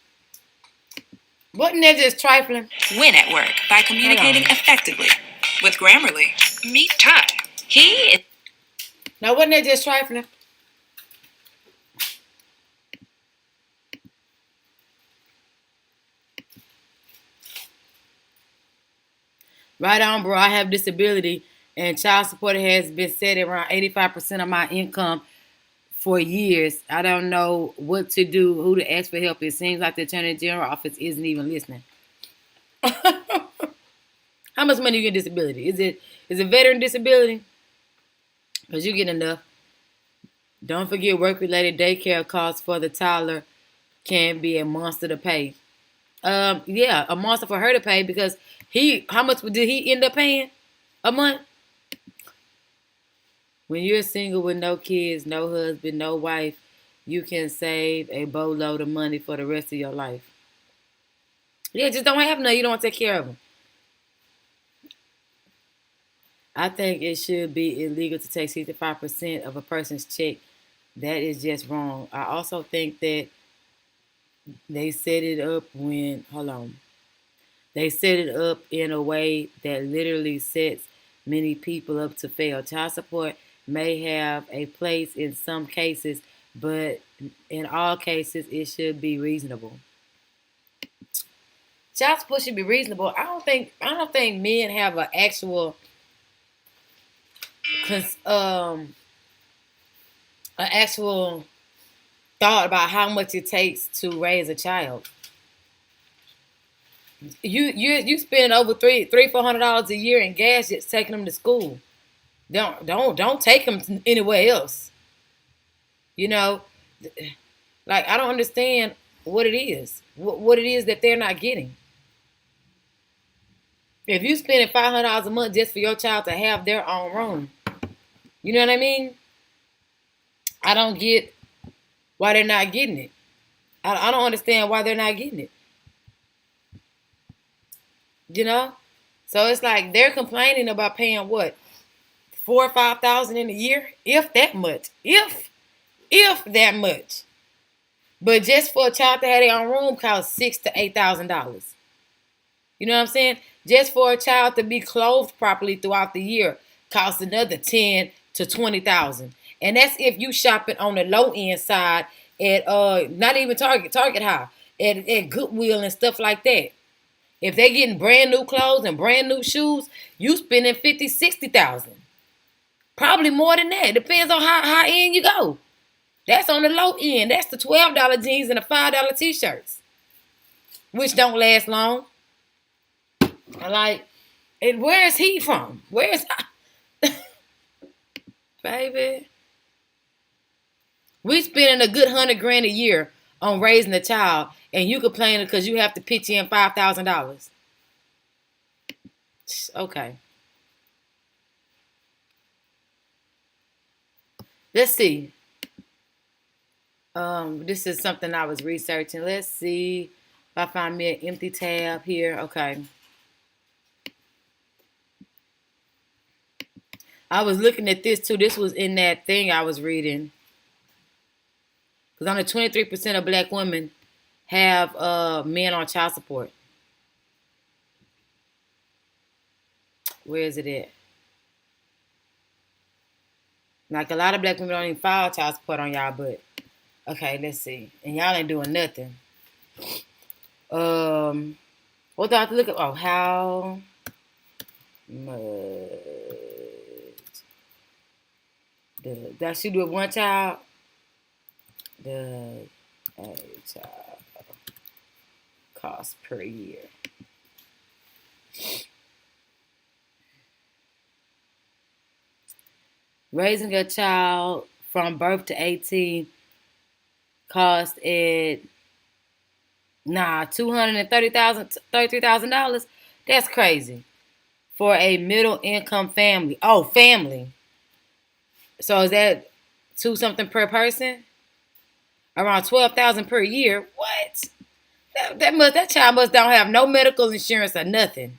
Wasn't that just trifling? Win at work by communicating effectively. With Grammarly, meet Ty. He is... Now, wasn't that just trifling? Right on, bro. I have disability, and child support has been set at around 85% of my income for years. I don't know what to do, who to ask for help. It seems like the Attorney General office isn't even listening. How much money you get disability? Is it veteran disability? Because you get enough. Don't forget work-related daycare costs for the toddler can be a monster to pay. Yeah, a monster for her to pay because how much did he end up paying a month? When you're single with no kids, no husband, no wife, you can save a boatload of money for the rest of your life. Yeah, just don't have none. You don't want to take care of them. I think it should be illegal to take 65% of a person's check. That is just wrong. I also think that they set it up They set it up in a way that literally sets many people up to fail. Child support may have a place in some cases, but in all cases, it should be reasonable. Child support should be reasonable. I don't think men have an actual thought about how much it takes to raise a child. You spend over $400 a year in gas just taking them to school. Don't take them anywhere else. You know, like I don't understand what it is. What it is that they're not getting. If you spending $500 a month just for your child to have their own room, you know what I mean? I don't get why they're not getting it. I don't understand why they're not getting it. You know? So it's like they're complaining about paying what? $4,000 or $5,000 in a year? If that much. If that much. But just for a child to have their own room costs $6,000 to $8,000. You know what I'm saying? Just for a child to be clothed properly throughout the year costs another $10,000 to $20,000. And that's if you shopping on the low end side at not even Target High, at Goodwill and stuff like that. If they're getting brand new clothes and brand new shoes, you spending $50,000, $60,000. Probably more than that. Depends on how high end you go. That's on the low end. That's the $12 jeans and the $5 t-shirts, which don't last long. Like, and where is he from? Where's baby? We spending a good $100,000 a year on raising a child, and you complaining because you have to pitch in $5,000. Okay. Let's see. This is something I was researching. Let's see if I find me an empty tab here. Okay. I was looking at this too. This was in that thing I was reading. Because only 23% of Black women have men on child support. Where is it at? Like a lot of Black women don't even file child support on y'all, but okay, let's see. And y'all ain't doing nothing. What do I have to look at? Oh, how much does she do with one child? Does a child cost per year? Raising a child from birth to 18 cost at $233,000. That's crazy for a middle income family. Oh, family. So is that $2 something per person? around $12,000 per year. What? That child must don't have no medical insurance or nothing.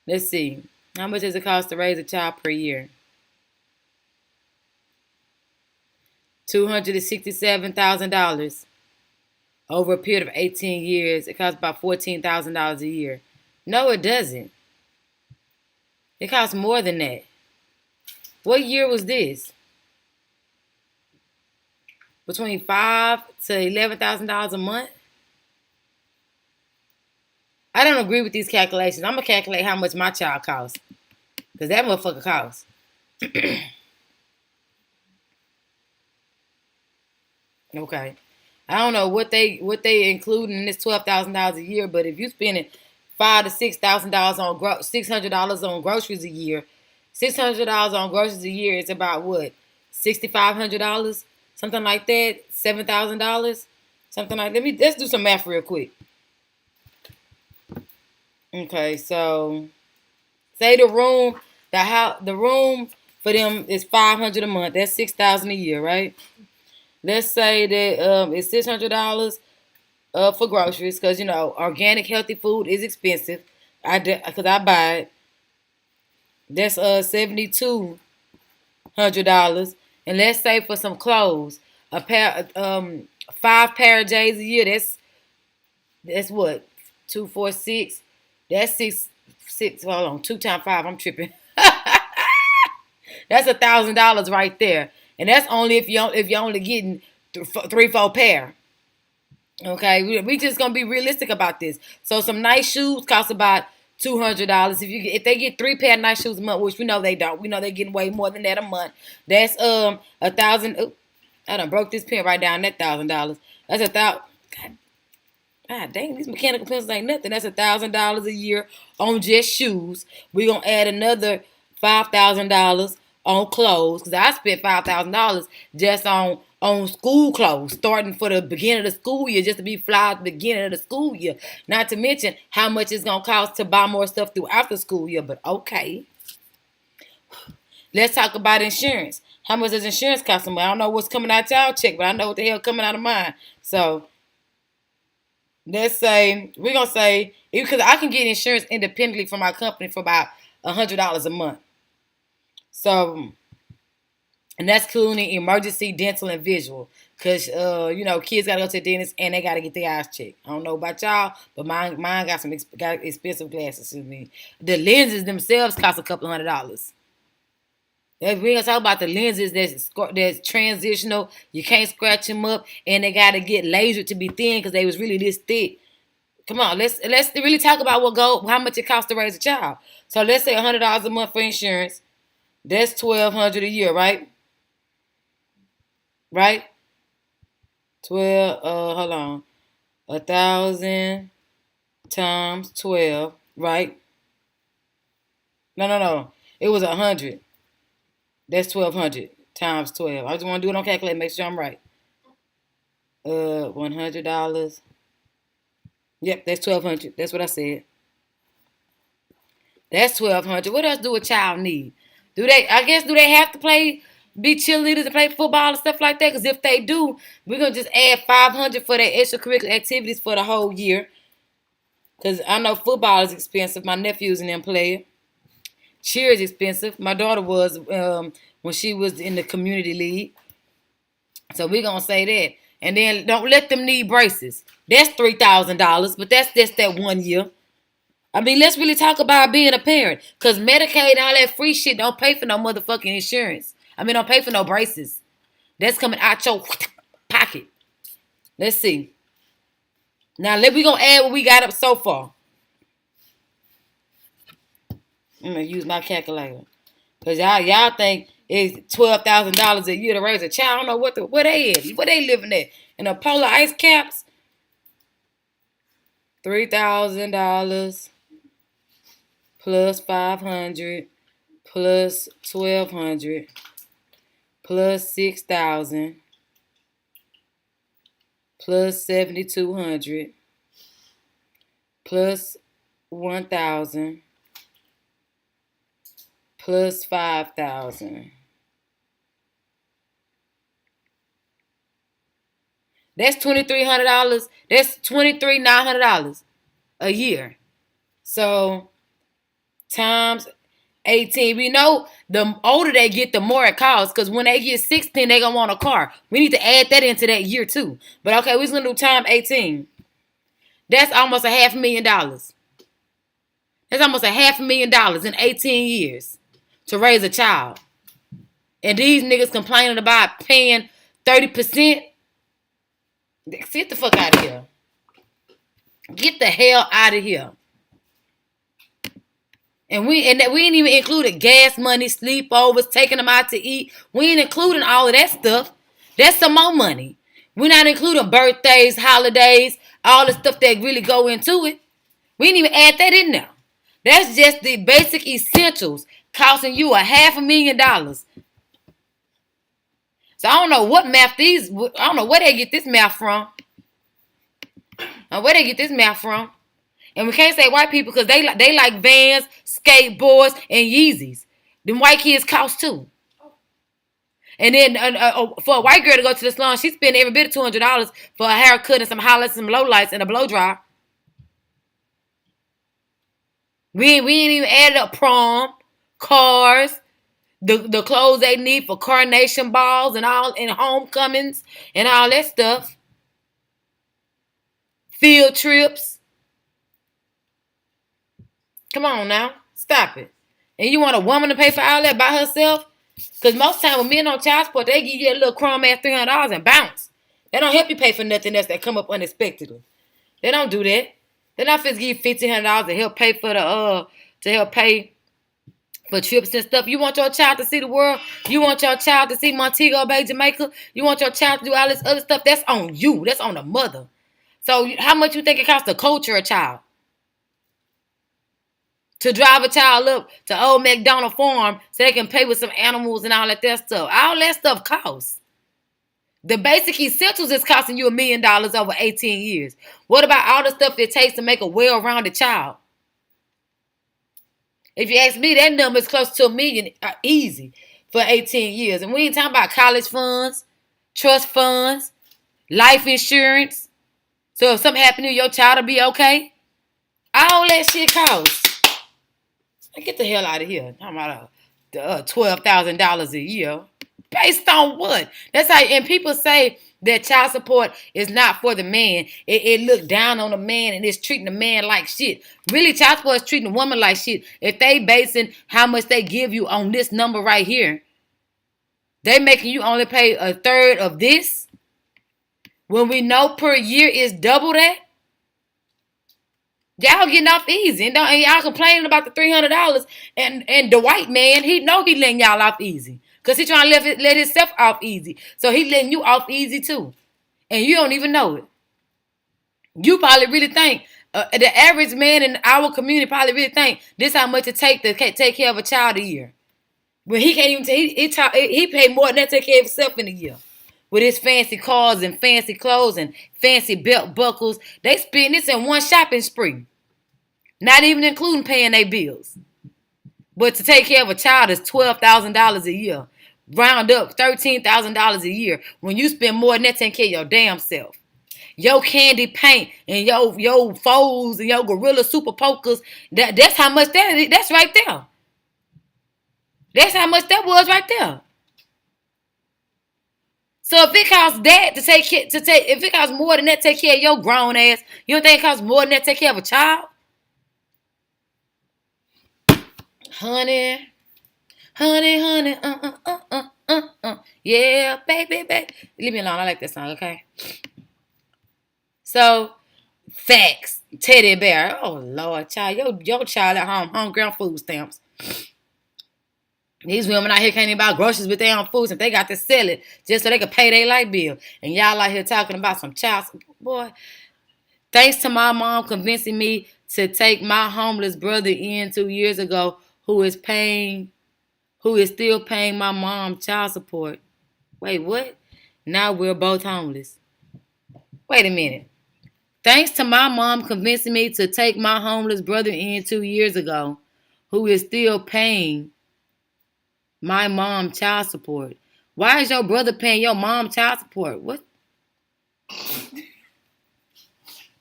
Let's see. How much does it cost to raise a child per year? $267,000 over a period of 18 years. It costs about $14,000 a year. No, it doesn't. It costs more than that. What year was this? Between $5,000 to $11,000 a month? I don't agree with these calculations. I'm gonna calculate how much my child costs, because that motherfucker costs. Okay. I don't know what they include in this $12,000 a year, but if you spending $5,000 to $6,000 on $600 on groceries a year, $600 on groceries a year is about what? $6,500, something like that. $7,000, something like that. Let's do some math real quick. Okay, so say the room for them is $500 a month. That's $6,000 a year, right? Let's say that it's $600 for groceries, because organic healthy food is expensive. Because I buy it. That's $7,200. And let's say for some clothes, a pair 5 pair of J's a year. That's what? 2, 4, 6. That's six. Hold on, 2 times 5. I'm tripping. That's $1,000 right there, and that's only if you're only getting 3, 4 pair. Okay, we just gonna be realistic about this. So some nice shoes cost about $200. If they get 3 pair of nice shoes a month, which we know they don't, we know they're getting way more than that a month. That's $1,000. I done broke this pen right down. That $1,000. That's $1,000. God dang, these mechanical pencils ain't nothing. That's $1,000 a year on just shoes. We're gonna add another $5,000 on clothes, because I spent $5,000 just on school clothes, starting for the beginning of the school year, just to be fly at the beginning of the school year. Not to mention how much it's gonna cost to buy more stuff throughout the school year. But okay, let's talk about insurance. How much does insurance cost somebody? I don't know what's coming out y'all check, but I know what the hell coming out of mine. So let's say we're gonna say, because I can get insurance independently from my company for about $100 a month. So, and that's including emergency, dental, and visual. Because, kids got to go to the dentist and they got to get their eyes checked. I don't know about y'all, but mine got some expensive glasses to me. The lenses themselves cost a couple $100. If we're going to talk about the lenses that's transitional, you can't scratch them up, and they got to get lasered to be thin because they was really this thick. Come on, let's really talk about how much it costs to raise a child. So let's say $100 a month for insurance. That's $1,200 a year, right? Right? 12. Hold on. 1,000 times 12, right? No. It was 100. That's 1,200 times 12. I just want to do it on calculator, make sure I'm right. $100. Yep, that's 1,200. That's what I said. That's 1,200. What else do a child need? Do they have to be cheerleaders and play football and stuff like that? Because if they do, we're going to just add $500 for their extracurricular activities for the whole year. Because I know football is expensive. My nephews and them play it. Cheer is expensive. My daughter was when she was in the community league. So we're going to say that. And then don't let them need braces. That's $3,000, but that's just that 1 year. I mean, let's really talk about being a parent. Because Medicaid and all that free shit don't pay for no motherfucking insurance. Don't pay for no braces. That's coming out your pocket. Let's see. Now, we're going to add what we got up so far. I'm going to use my calculator. Because y'all think it's $12,000 a year to raise a child. I don't know where they at. Where they living at? In the polar ice caps? $3,000 plus $500 plus $1,200 plus $6,000 plus $7,200 plus $1,000 plus $5,000. That's $2,300. That's $23,900 a year. So times 18. We know the older they get, the more it costs. Because when they get 16, they gonna want a car. We need to add that into that year too. But okay, we're just gonna do time 18. That's almost $500,000. That's almost $500,000 in 18 years to raise a child. And these niggas complaining about paying 30%. Get the fuck out of here. Get the hell out of here. And we ain't even included gas money, sleepovers, taking them out to eat. We ain't including all of that stuff. That's some more money. We're not including birthdays, holidays, all the stuff that really go into it. We didn't even add that in there. That's just the basic essentials costing you $500,000. So I don't know what math I don't know where they get this math from. And we can't say white people because they like Vans, skateboards, and Yeezys. Them white kids cost too. And then for a white girl to go to the salon, she spend every bit of $200 for a haircut and some highlights, some lowlights, and a blow dry. We ain't even added up prom, cars, the clothes they need for carnation balls and homecomings and all that stuff. Field trips. Come on now. Stop it. And you want a woman to pay for all that by herself? Because most time when men on child support, they give you a little crumb ass $300 and bounce. They don't help you pay for nothing else that come up unexpectedly. They don't do that. They're not supposed to give you $1,500 to help pay for for trips and stuff. You want your child to see the world? You want your child to see Montego Bay, Jamaica? You want your child to do all this other stuff? That's on you. That's on the mother. So how much you think it costs to culture a child? To drive a child up to old McDonald Farm so they can play with some animals and all that stuff. All that stuff costs. The basic essentials is costing you $1 million over 18 years. What about all the stuff it takes to make a well-rounded child? If you ask me, that number is close to $1 million easy for 18 years. And we ain't talking about college funds, trust funds, life insurance. So if something happens to you, your child will be okay. All that shit costs. Get the hell out of here. I'm talking about $12,000 a year. Based on what? That's how. And people say that child support is not for the man. It look down on the man and it's treating the man like shit. Really, child support is treating the woman like shit. If they basing how much they give you on this number right here, they making you only pay a third of this. When we know per year is double that. Y'all getting off easy. And y'all complaining about the $300. And the white man, he know he letting y'all off easy. Because he trying to let himself off easy. So he letting you off easy too. And you don't even know it. You probably really think, the average man in our community probably really think this how much it take to take care of a child a year. When he can't even, he pay more than that to take care of himself in a year. With his fancy cars and fancy clothes and fancy belt buckles. They spend this in one shopping spree. Not even including paying their bills. But to take care of a child is $12,000 a year. Round up $13,000 a year. When you spend more than that taking care of your damn self. Your candy paint and your foes and your gorilla super pokers. That's how much that's right there. That's how much that was right there. So if it costs that if it costs more than that to take care of your grown ass, you don't think it costs more than that to take care of a child? Honey, yeah, baby. Leave me alone. I like that song, okay? So, facts. Teddy bear. Oh, Lord, child. Your child at home, hungry on food stamps. These women out here can't even buy groceries with their own food and they got to sell it just so they can pay their light bill. And y'all out here talking about some child support. Boy, thanks to my mom convincing me to take my homeless brother in 2 years ago who is still paying my mom child support. Wait, what? Now we're both homeless. Wait a minute. Thanks to my mom convincing me to take my homeless brother in 2 years ago who is still paying my mom child support. Why is your brother paying your mom child support? What?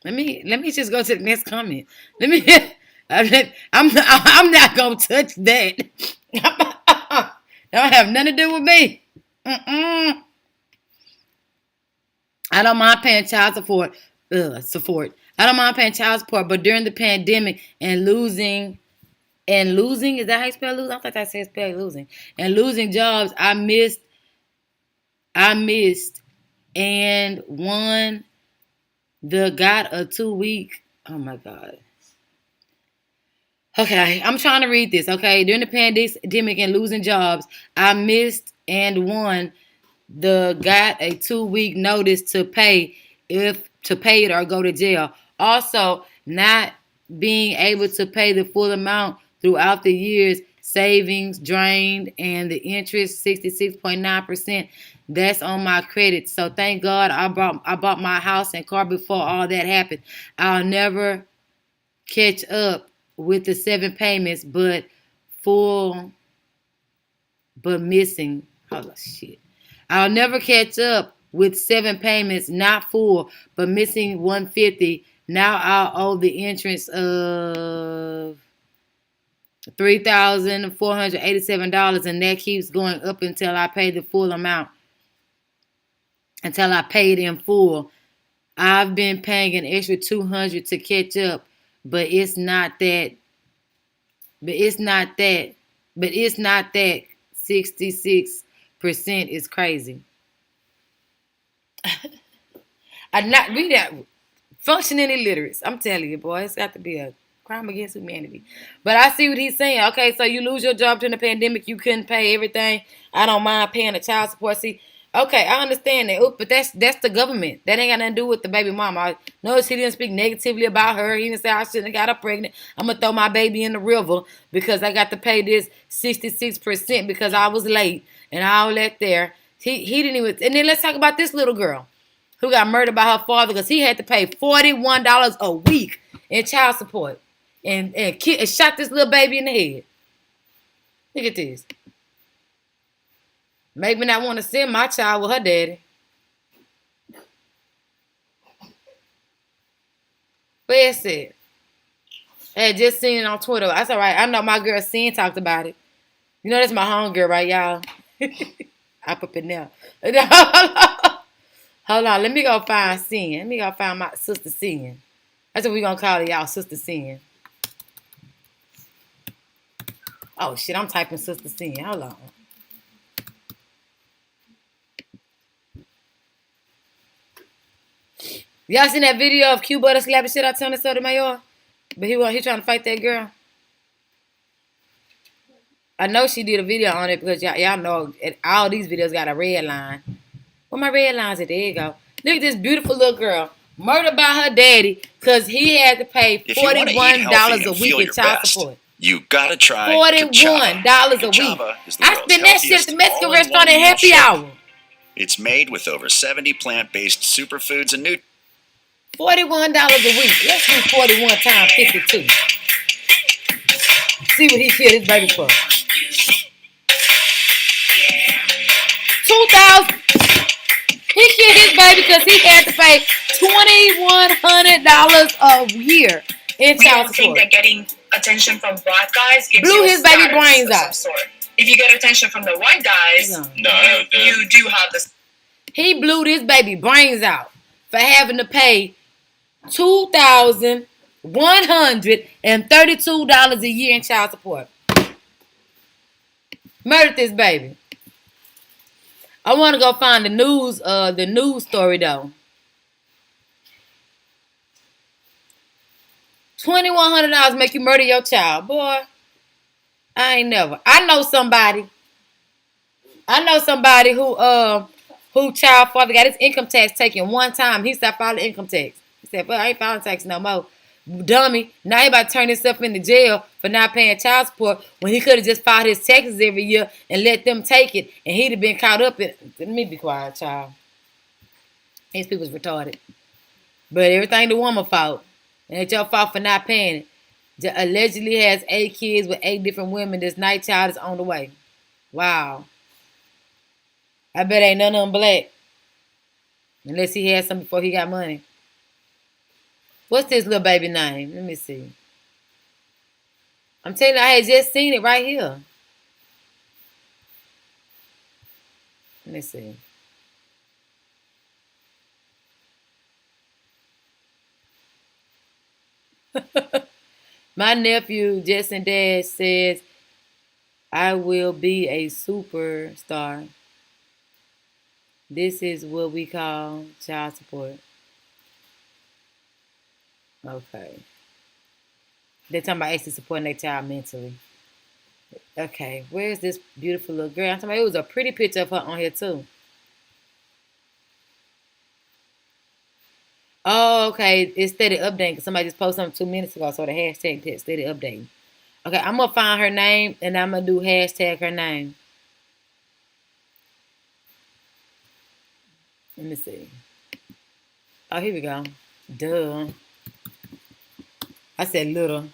Let me just go to the next comment. I'm not gonna touch that. That don't have nothing to do with me. I don't mind paying child support. I don't mind paying child support, but during the pandemic and losing, is that how you spell losing? I thought that said spell losing. And losing jobs, I missed and won got a 2-week. Oh my God. Okay, I'm trying to read this. Okay, during the pandemic and losing jobs, I missed and won got a 2-week notice to pay it or go to jail. Also, not being able to pay the full amount throughout the years, savings drained, and the interest 66.9%. That's on my credit. So thank God I bought my house and car before all that happened. I'll never catch up with the 7 payments, but missing. Oh shit! I'll never catch up with 7 payments, not full, but missing $150. Now I'll owe the interest of $3,487, and that keeps going up until I pay the full amount. Until I pay it in full. I've been paying an extra $200 to catch up, but it's not that. 66% is crazy. I'm not read that. Functioning illiterates. I'm telling you, boy, it's got to be a crime against humanity. But I see what he's saying. Okay, so you lose your job during the pandemic, you couldn't pay everything. I don't mind paying the child support. See, okay, I understand that, but that's the government. That ain't got nothing to do with the baby mama. I noticed he didn't speak negatively about her. He didn't say I shouldn't have got her pregnant. I'm gonna throw my baby in the river because I got to pay this 66% because I was late and all that there. He didn't even. And then let's talk about this little girl who got murdered by her father because he had to pay $41 a week in child support and shot this little baby in the head. Look at this. Maybe not want to send my child with her daddy. Where's it? I had just seen it on Twitter. That's all right. I know my girl Sin talked about it. You know that's my homegirl, right, y'all? I put it now. Hold on. Let me go find Sin. Let me go find my sister Sin. That's what we're going to call it, y'all. Sister Sin. Oh, shit. I'm typing Sister Sin. Hold on. Y'all seen that video of Q Butter slapping shit out Tony Sotomayor? But he trying to fight that girl. I know she did a video on it because y'all know all these videos got a red line. Where my red lines at? There you go. Look at this beautiful little girl murdered by her daddy because he had to pay $41 a week in child support. You gotta try $41 a week. I spent that shit at the Mexican restaurant at happy hour. It's made with over 70 plant-based superfoods and nutrients. $41 a week. Let's do 41 times 52. See what he killed his baby for. 2,000. He killed his baby because he had to pay $2,100 a year in child support. I think that getting attention from black guys gives blew you his baby brains out. If you get attention from the white guys, you do have this. He blew his baby brains out for having to pay $2,132 a year in child support. Murdered this baby. I want to go find the news story though. $2,100 make you murder your child, boy. I ain't never. I know somebody who child father got his income tax taken one time. He stopped filing income tax. He said, "But I ain't filing tax no more." Dummy. Now he about to turn himself into jail for not paying child support when he could have just filed his taxes every year and let them take it, and he'd have been caught up in. Let me be quiet, child. These people's retarded. But everything the woman fault. And it's your fault for not paying it. Allegedly has 8 kids with 8 different women. This night child is on the way. Wow. I bet ain't none of them black. Unless he had some before he got money. What's this little baby name? Let me see. I'm telling you, I had just seen it right here. Let me see. My nephew, Justin Dad, says, I will be a superstar. This is what we call child support. Okay. They're talking about actually supporting their child mentally. Okay, where's this beautiful little girl? I'm talking about it was a pretty picture of her on here too. Oh, okay. It's steady updating. Somebody just posted something 2 minutes ago, so the hashtag text steady updating. Okay, I'm gonna find her name and I'm gonna do hashtag her name. Let me see. Oh, here we go. Duh. I said little.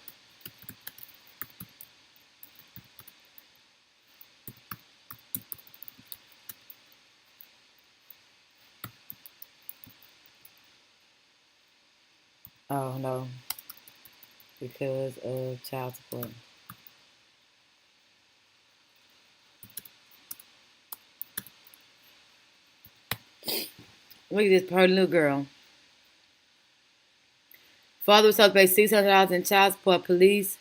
Oh no. Because of child support. Look at this poor little girl. Father was supposed to pay $600 in child support. Police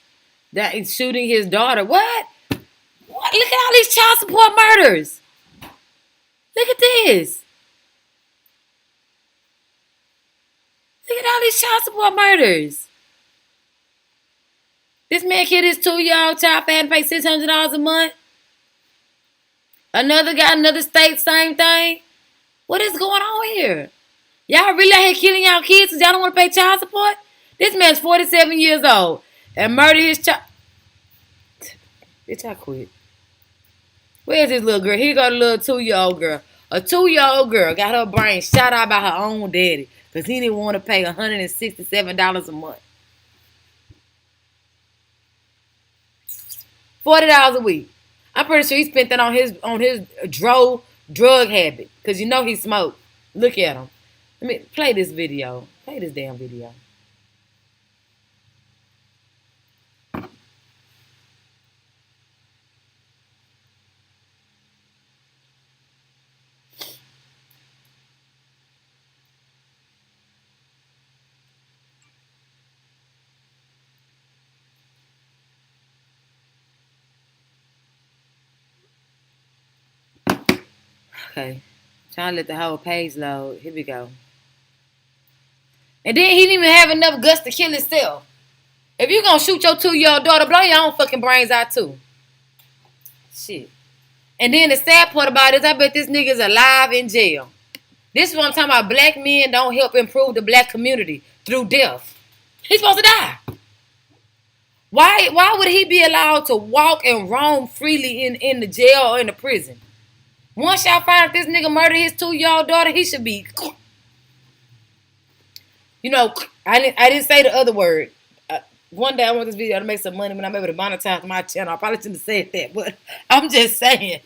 that is shooting his daughter. What? What? Look at all these child support murders. Look at this. Look at all these child support murders. This man killed his 2-year-old child for having to pay $600 a month. Another guy, another state, same thing. What is going on here? Y'all really out here killing y'all kids because y'all don't want to pay child support? This man's 47 years old and murdered his child. Bitch, I quit. Where's this little girl? Here go the little 2-year-old girl. A 2-year-old girl got her brain shot out by her own daddy because he didn't want to pay $167 a month. $40 a week. I'm pretty sure he spent that on his drug habit because you know he smoked. Look at him. Let me play this video. Play this damn video. Okay. Trying to let the whole page load. Here we go. And then he didn't even have enough guts to kill himself. If you're going to shoot your 2-year-old daughter, blow your own fucking brains out too. Shit. And then the sad part about it is I bet this nigga's alive in jail. This is what I'm talking about. Black men don't help improve the black community through death. He's supposed to die. Why would he be allowed to walk and roam freely in the jail or in the prison? Once y'all find out this nigga murdered his 2-year-old daughter, he should be... You know, I didn't say the other word. One day I want this video to make some money when I'm able to monetize my channel. I probably shouldn't have said that, but I'm just saying.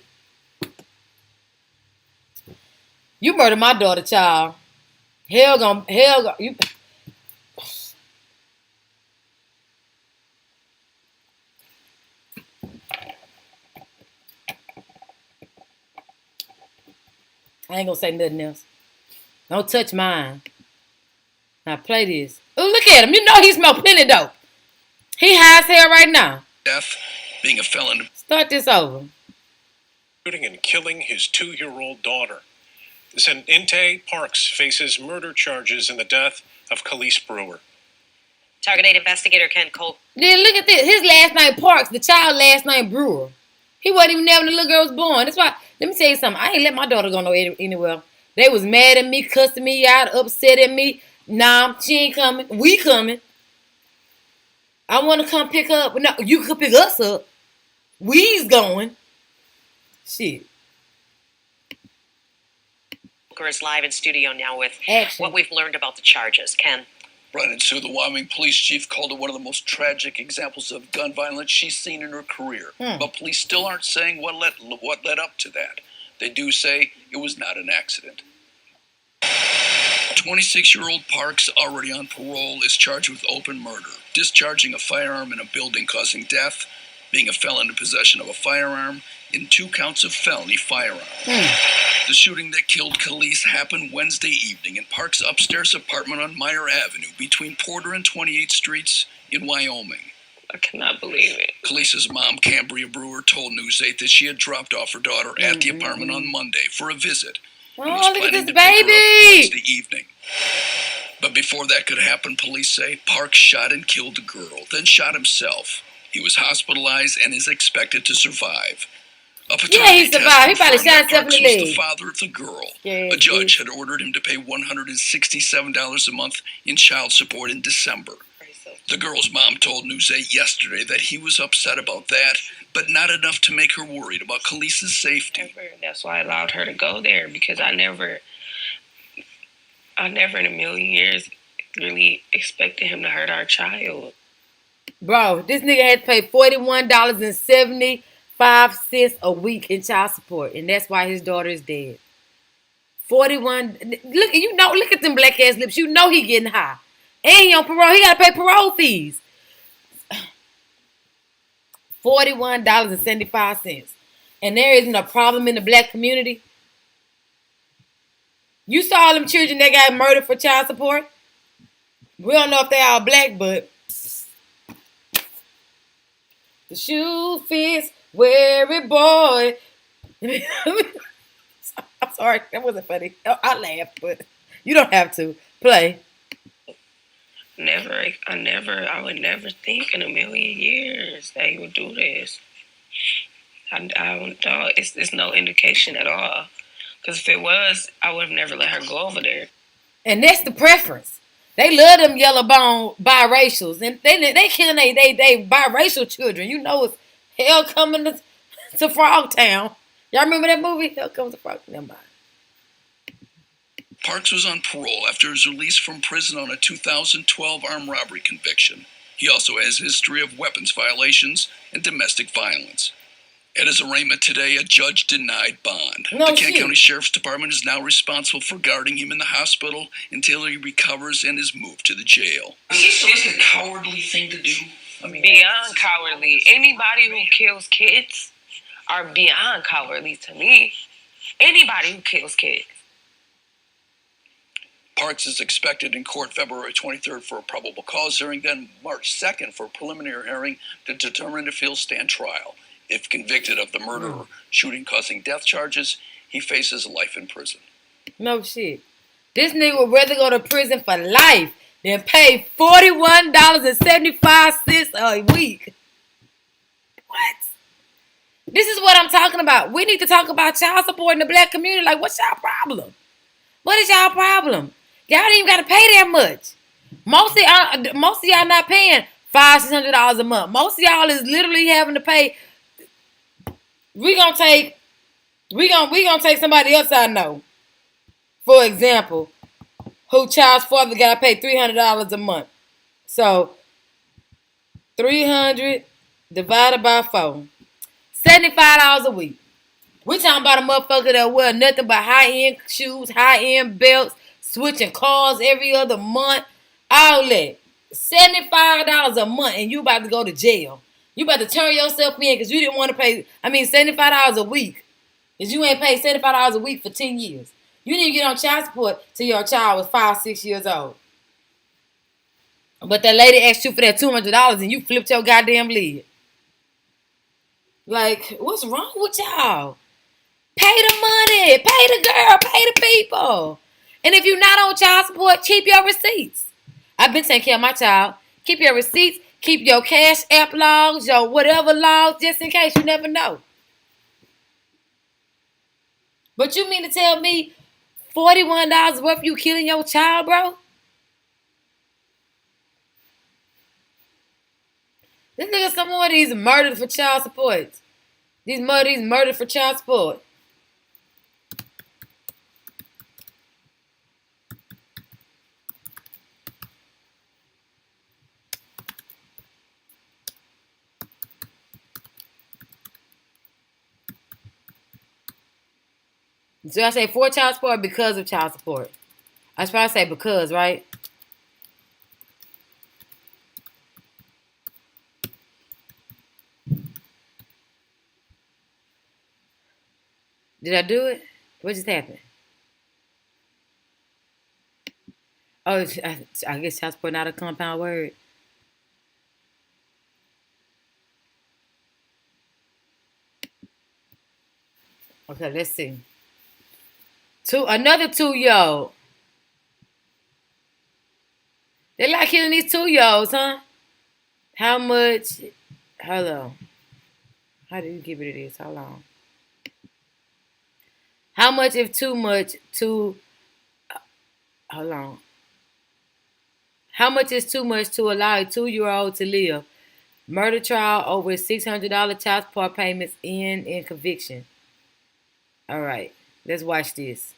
You murdered my daughter, child. Hell gone. You... I ain't gonna say nothing else. Don't touch mine. Now play this. Oh, look at him. You know he smelled plenty dope. He high as hell right now. Death, being a felon. Start this over. Shooting and killing his 2-year-old daughter. Inte Parks faces murder charges in the death of Khalees Brewer. Target 8 investigator Ken Cole. Then look at this. His last name Parks. The child last name Brewer. He wasn't even there when the little girl was born. That's why. Let me tell you something. I ain't let my daughter go anywhere. They was mad at me, cussing me out, upset at me. Nah, she ain't coming. We coming. I want to come pick her up. No, you could pick us up. We's going. Shit. Booker is live in studio now with Action. What we've learned about the charges. Ken. Right, and so the Wyoming police chief called it one of the most tragic examples of gun violence she's seen in her career. But police still aren't saying what led up to that. They do say it was not an accident. 26-year-old Parks, already on parole, is charged with open murder, discharging a firearm in a building causing death, being a felon in possession of a firearm, and 2 counts of felony firearm. The shooting that killed Khalees happened Wednesday evening in Parks' upstairs apartment on Meyer Avenue between Porter and 28th Streets in Wyoming. I cannot believe it. Khalees' mom, Cambria Brewer, told News 8 that she had dropped off her daughter at the apartment on Monday for a visit. Oh, look at this baby! Wednesday evening. But before that could happen, police say Parks shot and killed the girl, then shot himself. He was hospitalized and is expected to survive. Yeah, he survived. He probably shot himself in the leg. Was the father of the girl. Yeah, a judge had ordered him to pay $167 a month in child support in December. The girl's mom told News 8 yesterday that he was upset about that, but not enough to make her worried about Khalees' safety. That's why I allowed her to go there, because I never in a million years really expected him to hurt our child. Bro, this nigga had to pay $41.75 a week in child support, and that's why his daughter is dead. 41. Look at them black ass lips. You know he getting high. And he on parole. He got to pay parole fees. $41.75. And there isn't a problem in the black community. You saw all them children that got murdered for child support? We don't know if they all black, but the shoe fits, wear it, boy. I'm sorry, that wasn't funny. I laughed, but you don't have to. Play. I would never think in a million years that he would do this. I don't know. It's no indication at all. Because if it was, I would have never let her go over there. And that's the preference. They love them yellow bone biracials. And they killing they biracial children. You know it's hell coming to Frogtown. Y'all remember that movie? Hell Comes to Frogtown. Never mind. Parks was on parole after his release from prison on a 2012 armed robbery conviction. He also has a history of weapons violations and domestic violence. At his arraignment today, a judge denied bond. The Kent County Sheriff's Department is now responsible for guarding him in the hospital until he recovers and is moved to the jail. Is this a cowardly thing to do? I mean, beyond cowardly. Anybody who kills kids are beyond cowardly to me. Anybody who kills kids. Parks is expected in court February 23rd for a probable cause hearing, then March 2nd for a preliminary hearing to determine if he'll stand trial. If convicted of the murder or shooting causing death charges, he faces life in prison. No shit. This nigga would rather go to prison for life than pay $41.75 a week. What? This is what I'm talking about. We need to talk about child support in the black community. Like, what's y'all problem? What is y'all problem? Y'all don't even got to pay that much. Most of y'all not paying $500-$600 a month. Most of y'all is literally having to pay. We gonna take somebody else I know, for example, who child's father got to pay $300 a month. So 300 divided by 4, $75 a week. We talking about a motherfucker that wear nothing but high-end shoes, high-end belts, switching cars every other month, all that. $75 a month, and you about to go to jail. You about to turn yourself in because you didn't want to pay, $75 a week. Because you ain't paid $75 a week for 10 years. You didn't get on child support till your child was 5-6 years old. But that lady asked you for that $200 and you flipped your goddamn lid. Like, what's wrong with y'all? Pay the money. Pay the girl. Pay the people. And if you're not on child support, keep your receipts. I've been taking care of my child. Keep your receipts. Keep your Cash App logs, your whatever logs, just in case. You never know. But you mean to tell me $41 worth you killing your child, bro? This nigga, some more of these murdered for child support. These murdered for child support. So I say for child support because of child support. I was trying to say because, right? Did I do it? What just happened? Oh, I guess child support not a compound word. Okay, let's see. Another 2-year-old. They like killing these 2-year-olds, huh? How much? Hold on. How do you give it this? Hold on. How much if too much to hold on. How much is too much to allow a 2-year-old to live? Murder trial over $600 child support payments in conviction. All right, let's watch this.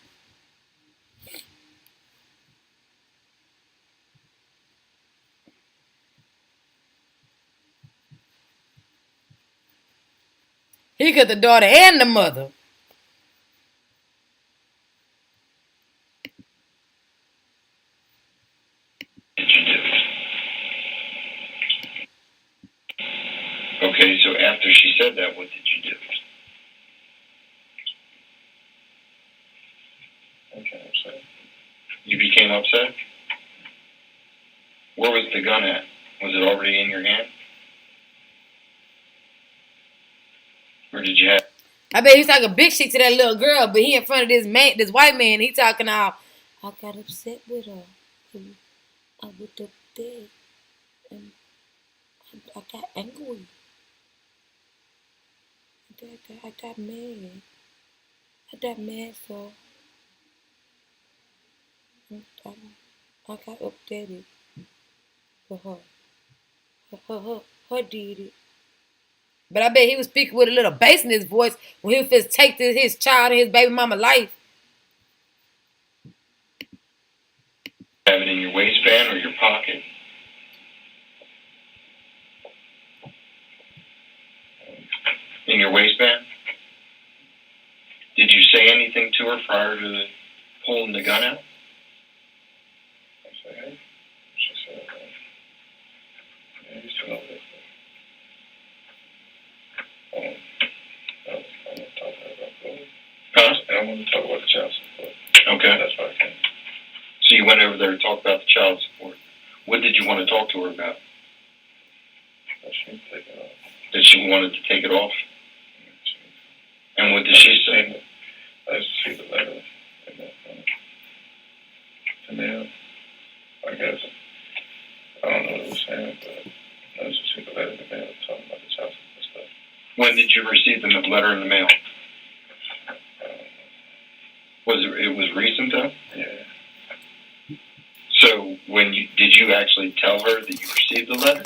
He got the daughter and the mother. Okay, so after she said that, what did you do? Okay, upset. You became upset? Where was the gun at? Was it already in your hand? Or did you have... I bet he's talking big shit to that little girl, but he in front of this man, this white man, he talking all, I got upset with her. I was up there and I got angry. I got mad. I got mad, so I got upset for her. Her did it. But I bet he was speaking with a little bass in his voice when he was just take his child and his baby mama life. Have it in your waistband or your pocket? In your waistband? Did you say anything to her prior to pulling the gun out? I said, she said, yeah, you still know this. I want to talk about the child support. Okay. That's what I can. So you went over there to talk about the child support. What did you want to talk to her about? That she would take it off. That she wanted to take it off? And what did she say? I just see the letter in the mail. I guess. I don't know what it was saying, but I just see the letter in the mail talking about the child support stuff. When did you receive the letter in the mail? It was recent though? Yeah. So did you actually tell her that you received the letter?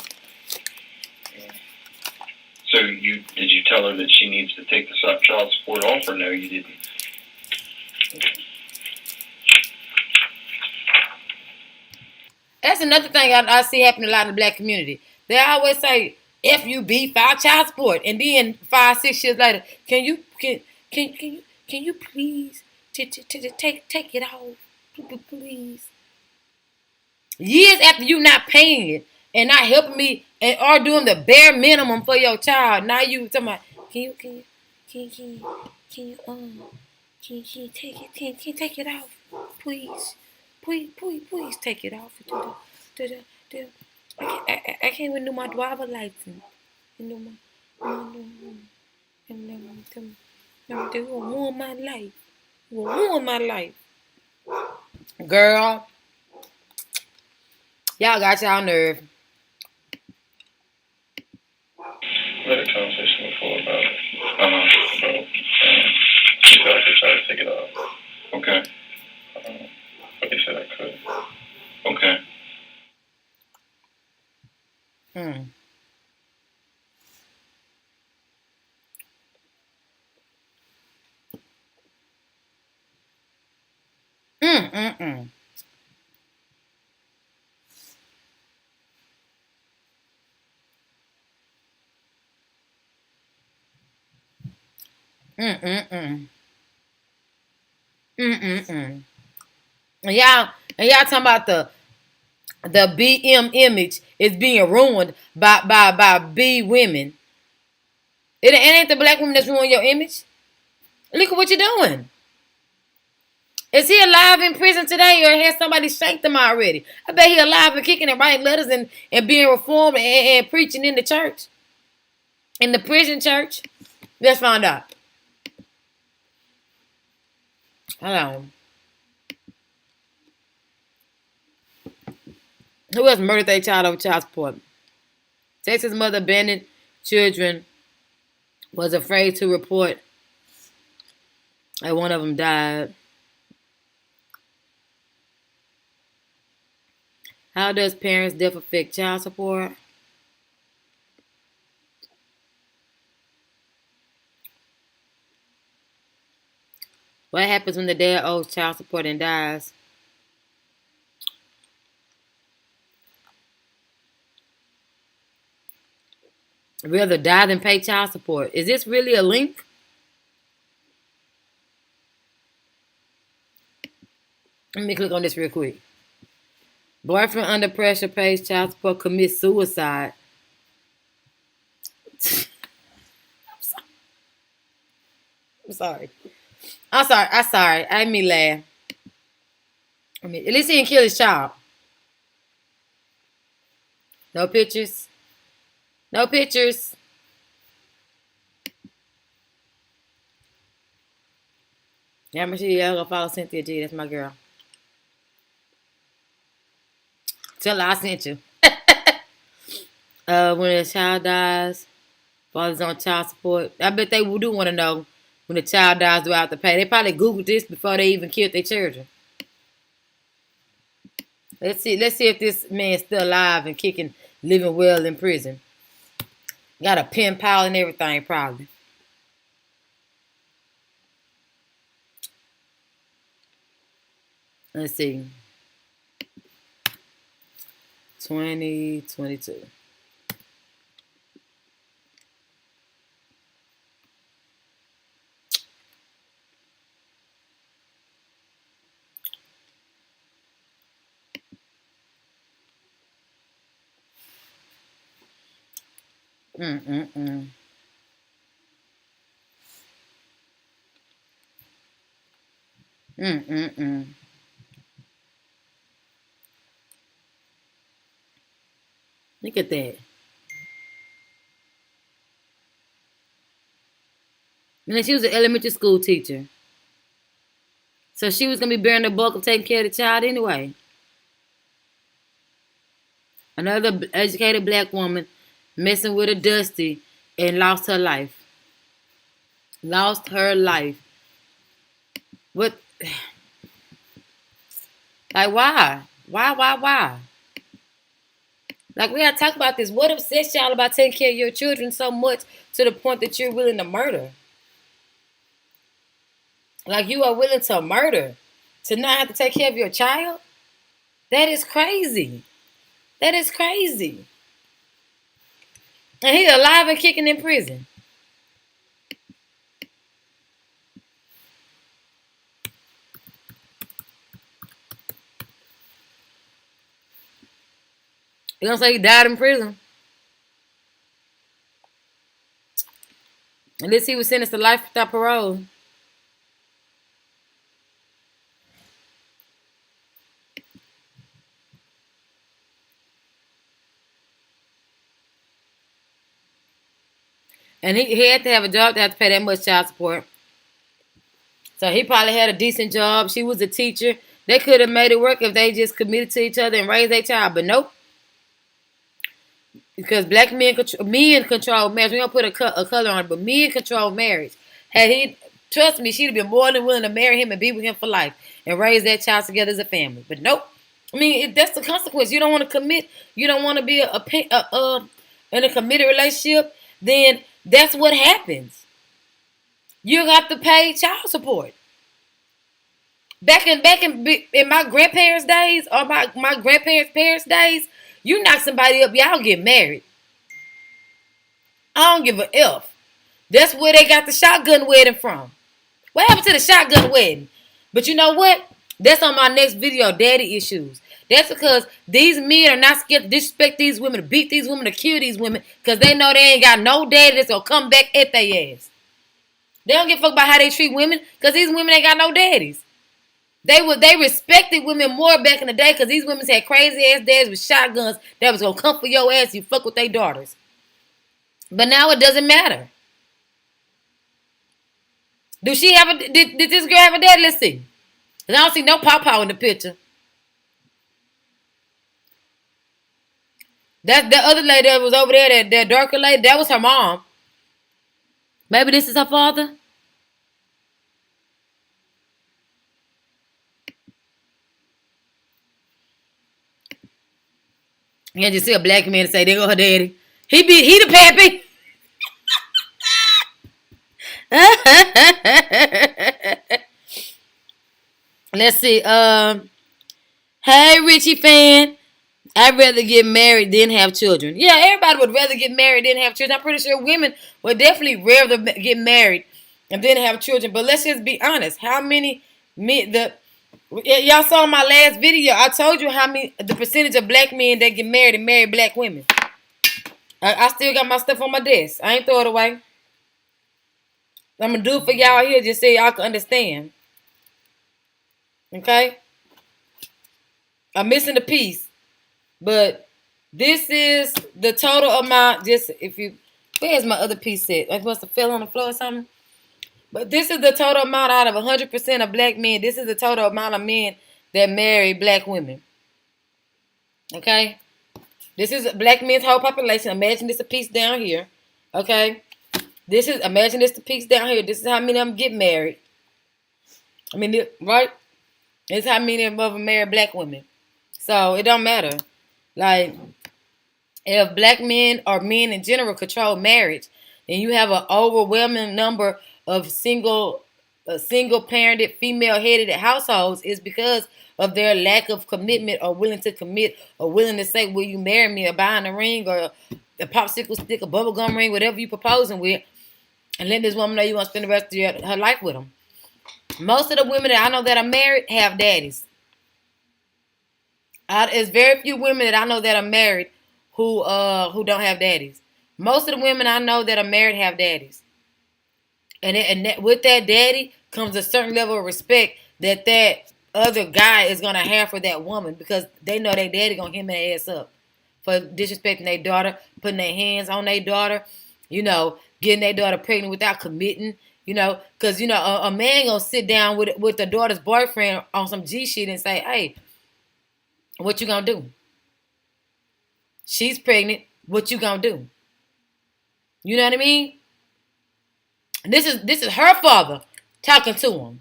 Yeah. So did you tell her that she needs to take the child support off, or no, you didn't? That's another thing I see happening a lot in the black community. They always say, FUB, file child support, and then 5-6 years later, can you please take it off, please? Years after you not paying it and not helping me or doing the bare minimum for your child, now you talking about can you take it off, please take it off. I can't renew my driver license. You know, they will ruin my life. Ruin my life. Girl, y'all got y'all nerve. We had a conversation before about it. About she said I could try to take it off. Okay. But they said I could. Okay. Y'all, And y'all talking about the BM image is being ruined by B women. It ain't the black women that's ruining your image. Look at what you're doing. Is he alive in prison today, or has somebody shanked him already? I bet he alive and kicking and writing letters and being reformed and preaching in the church. In the prison church. Let's find out. Hold on. Who else murdered their child over child support? Texas mother abandoned children, was afraid to report, and one of them died. How does parents' death affect child support? What happens when the dad owes child support and dies? Rather die than pay child support. Is this really a link? Let me click on this real quick. Boyfriend under pressure pays child support, commits suicide. I'm sorry. I didn't mean laugh. At least he didn't kill his child. No pictures. No pictures. Yeah, I'm sure y'all gonna follow CynthiaG. That's my girl. Tell her I sent you. When a child dies, father's on child support. I bet they do want to know when the child dies, do I have to pay? They probably Googled this before they even killed their children. Let's see if this man's still alive and kicking, living well in prison. Got a pen pal and everything, probably. Let's see. 2022. Look at that. And then she was an elementary school teacher. So she was going to be bearing the bulk of taking care of the child anyway. Another educated black woman messing with a Dusty and lost her life. Lost her life. What? Like, why? Why? Like, we gotta talk about this. What obsessed y'all about taking care of your children so much to the point that you're willing to murder? Like, you are willing to murder to not have to take care of your child? That is crazy. That is crazy. And he's alive and kicking in prison. You don't say he died in prison. Unless he was sentenced to life without parole. And he had to have a job to have to pay that much child support. So he probably had a decent job. She was a teacher. They could have made it work if they just committed to each other and raised their child. But nope. Because black men control marriage. We don't put a color on it, but men control marriage. Had he, trust me, she'd have been more than willing to marry him and be with him for life and raise that child together as a family. But nope. I mean, that's the consequence. You don't want to commit. You don't want to be in a committed relationship. Then that's what happens. You have to pay child support. Back in my grandparents' days or my grandparents' parents' days, you knock somebody up, y'all get married. I don't give a F. That's where they got the shotgun wedding from. What happened to the shotgun wedding? But you know what? That's on my next video, daddy issues. That's because these men are not scared to disrespect these women, to beat these women, to kill these women, because they know they ain't got no daddy that's gonna come back at their ass. They don't give a fuck about how they treat women, because these women ain't got no daddies. They respected women more back in the day, because these women had crazy ass daddies with shotguns that was gonna come for your ass if you fuck with their daughters. But now it doesn't matter. Did this girl have a dad? Let's see. I don't see no pawpaw in the picture. That the other lady that was over there, that darker lady, that was her mom. Maybe this is her father. You can't just see a black man and say, there go her daddy. He the pappy. Let's see. Hey, Richie fan. I'd rather get married than have children. Yeah, everybody would rather get married than have children. I'm pretty sure women would definitely rather get married and then have children. But let's just be honest. How many y'all saw my last video? I told you the percentage of black men that get married and marry black women. I still got my stuff on my desk. I ain't throw it away. I'm gonna do it for y'all here just so y'all can understand. Okay? I'm missing a piece. But this is the total amount. Where's my other piece at? I must have fell on the floor or something. But this is the total amount out of 100% of black men. This is the total amount of men that marry black women. Okay? This is black men's whole population. Imagine this a piece down here. Okay? Imagine this the piece down here. This is how many of them get married. I mean, right? This is how many of them marry black women. So, it don't matter. Like, if black men or men in general control marriage, and you have an overwhelming number of single-parented, female-headed households, it's because of their lack of commitment or willing to commit or willing to say, will you marry me, or buying a ring or a popsicle stick, a bubblegum ring, whatever you proposing with, and let this woman know you want to spend the rest of her life with them. Most of the women that I know that are married have daddies. There's very few women that I know that are married who don't have daddies. Most of the women I know that are married have daddies. And with that daddy comes a certain level of respect that other guy is going to have for that woman, because they know their daddy going to hem their ass up for disrespecting their daughter, putting their hands on their daughter, getting their daughter pregnant without committing, because, a man going to sit down with the daughter's boyfriend on some G shit and say, hey, what you gonna do? She's pregnant. What you gonna do? You know what I mean? This is her father talking to him.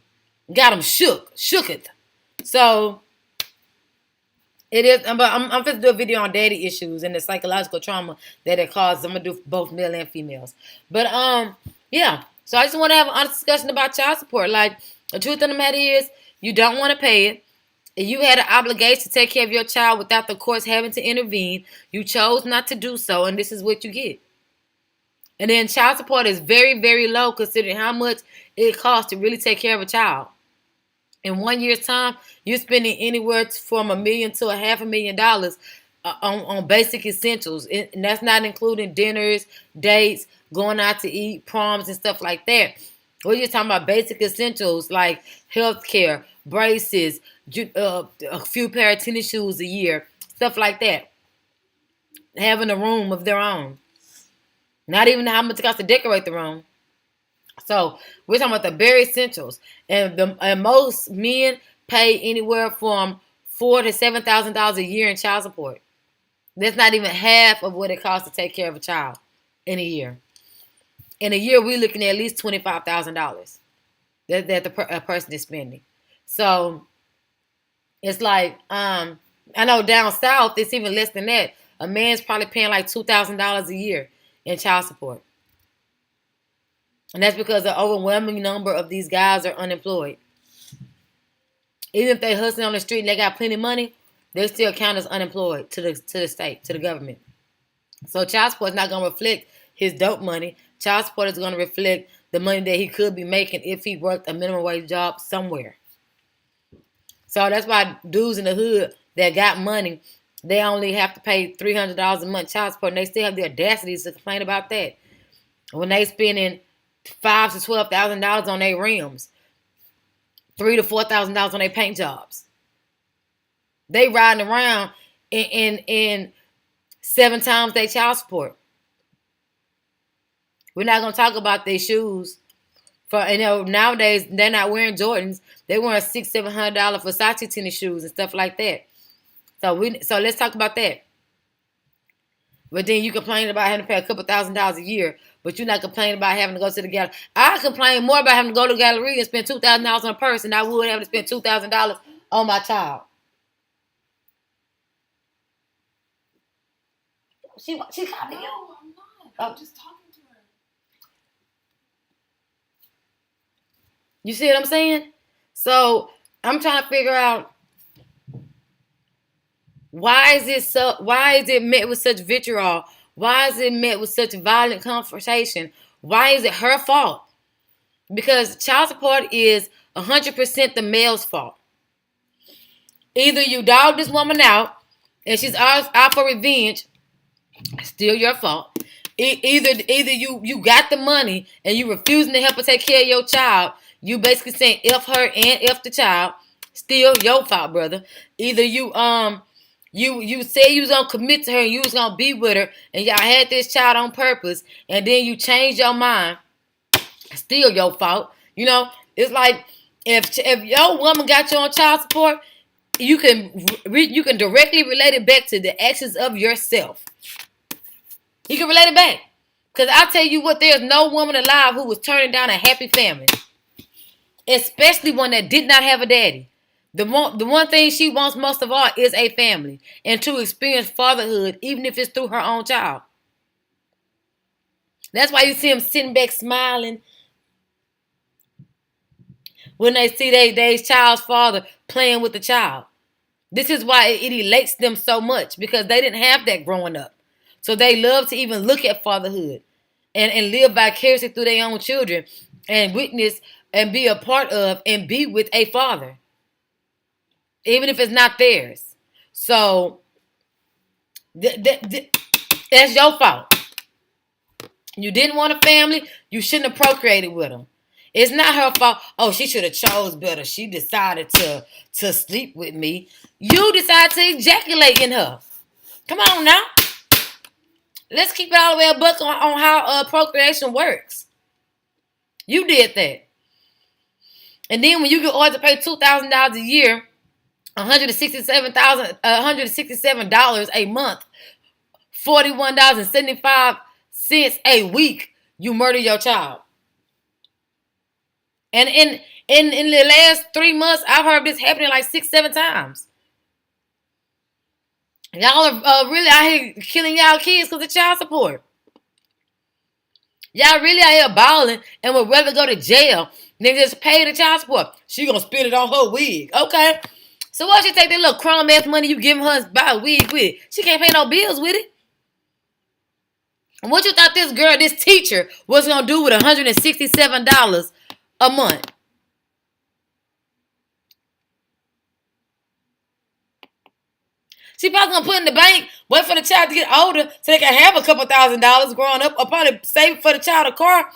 Got him shook it. So it is. I'm going to do a video on daddy issues and the psychological trauma that it causes. I'm gonna do both male and females. But yeah. So I just want to have an honest discussion about child support. Like, the truth of the matter is, you don't want to pay it. You had an obligation to take care of your child without the courts having to intervene. You chose not to do so, and this is what you get. And then child support is very, very low considering how much it costs to really take care of a child. In 1 year's time, you're spending anywhere from $1 million to $500,000 on basic essentials. And that's not including dinners, dates, going out to eat, proms, and stuff like that. We're just talking about basic essentials like health care, braces, a few pair of tennis shoes a year, stuff like that. Having a room of their own. Not even how much it costs to decorate the room. So we're talking about the bare essentials. And most men pay anywhere from $4,000 to $7,000 a year in child support. That's not even half of what it costs to take care of a child in a year. In a year, we're looking at least $25,000 that a person is spending. So it's like, I know down south, it's even less than that. A man's probably paying like $2,000 a year in child support. And that's because the overwhelming number of these guys are unemployed. Even if they hustling on the street and they got plenty of money, they still count as unemployed to the state, to the government. So child support is not going to reflect his dope money. Child support is going to reflect the money that he could be making if he worked a minimum wage job somewhere. So that's why dudes in the hood that got money, they only have to pay $300 a month child support, and they still have the audacity to complain about that when they spending $5,000 to $12,000 on their rims, $3,000 to $4,000 on their paint jobs. They riding around in 7 times their child support. We're not gonna talk about their shoes. Nowadays they're not wearing Jordans. They're wearing $600-700 Versace tennis shoes and stuff like that. So let's talk about that. But then you complain about having to pay a couple $1,000s a year, but you're not complaining about having to go to the gallery. I complain more about having to go to the gallery and spend $2,000 on a purse than I would having to spend $2,000 on my child. She copying you. No, I'm not. I'm just talking to her. You see what I'm saying? So I'm trying to figure out why is it met with such vitriol? Why is it met with such violent confrontation? Why is it her fault? Because child support is 100% the male's fault. Either you dog this woman out and she's out for revenge, still your fault. Either you got the money and you refusing to help her take care of your child, you basically saying F her and F the child, still your fault, brother. Either you say you was gonna commit to her and you was gonna be with her and y'all had this child on purpose and then you changed your mind, still your fault. You know, it's like if your woman got you on child support, you can directly relate it back to the actions of yourself. You can relate it back. Because I'll tell you what, there's no woman alive who was turning down a happy family. Especially one that did not have a daddy. The one thing she wants most of all is a family. And to experience fatherhood, even if it's through her own child. That's why you see them sitting back smiling when they see their child's father playing with the child. This is why it elates them so much. Because they didn't have that growing up. So they love to even look at fatherhood and live vicariously through their own children and witness and be a part of and be with a father. Even if it's not theirs. So that's your fault. You didn't want a family. You shouldn't have procreated with them. It's not her fault. Oh, she should have chose better. She decided to sleep with me. You decided to ejaculate in her. Come on now. Let's keep it all the way a buck on how procreation works. You did that. And then when you get ordered to pay $2,000 a year, $167 a month, $41.75 a week, you murder your child. And in the last 3 months, I've heard this happening like 6-7 times. Y'all are really out here killing y'all kids because of child support. Y'all really out here balling and would rather go to jail than just pay the child support. She gonna spend it on her wig. Okay. So why she take that little crumb ass money you giving her and buy a wig with it? She can't pay no bills with it. And what you thought this teacher was gonna do with $167 a month? She probably gonna put in the bank, wait for the child to get older so they can have a couple $1,000s growing up, or probably save for the child a car.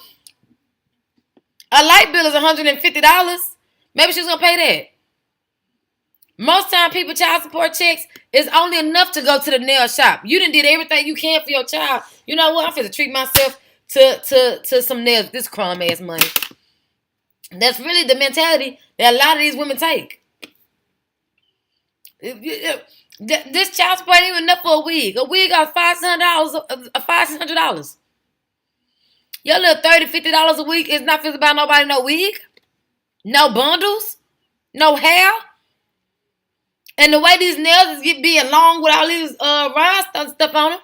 A light bill is $150. Maybe she's gonna pay that. Most time people child support checks is only enough to go to the nail shop. You done did everything you can for your child. You know what? I'm finna treat myself to some nails, this crumb ass money. That's really the mentality that a lot of these women take. This child support ain't even enough for a wig. A wig got $500. Your little $30-50 a week is not supposed to buy nobody no wig, no bundles, no hair. And the way these nails is being long with all these rhinestones stuff on them,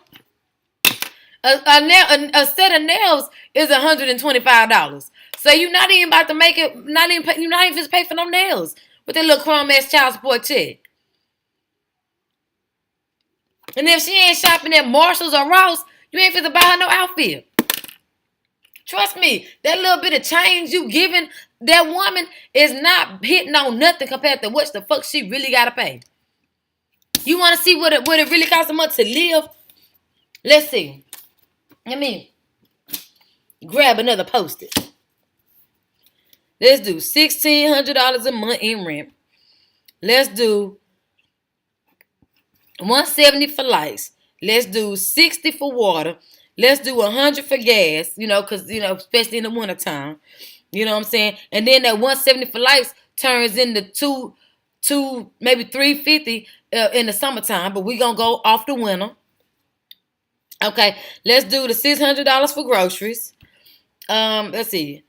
a set of nails is $125. So you're not even about to make it. You're not even supposed to pay for no nails with that little crumb ass child support check. And if she ain't shopping at Marshalls or Ross, you ain't finna buy her no outfit. Trust me, that little bit of change you giving that woman is not hitting on nothing compared to what the fuck she really gotta pay. You want to see what it really costs a month to live? Let's see. Let me grab another post-it. Let's do $1,600 a month in rent. Let's do $170 for lights. Let's do $60 for water. Let's do $100 for gas. Because especially in the wintertime. You know what I'm saying? And then that $170 for lights turns into two maybe $350 in the summertime. But we gonna go off the winter. Okay, let's do the $600 for groceries. Let's see.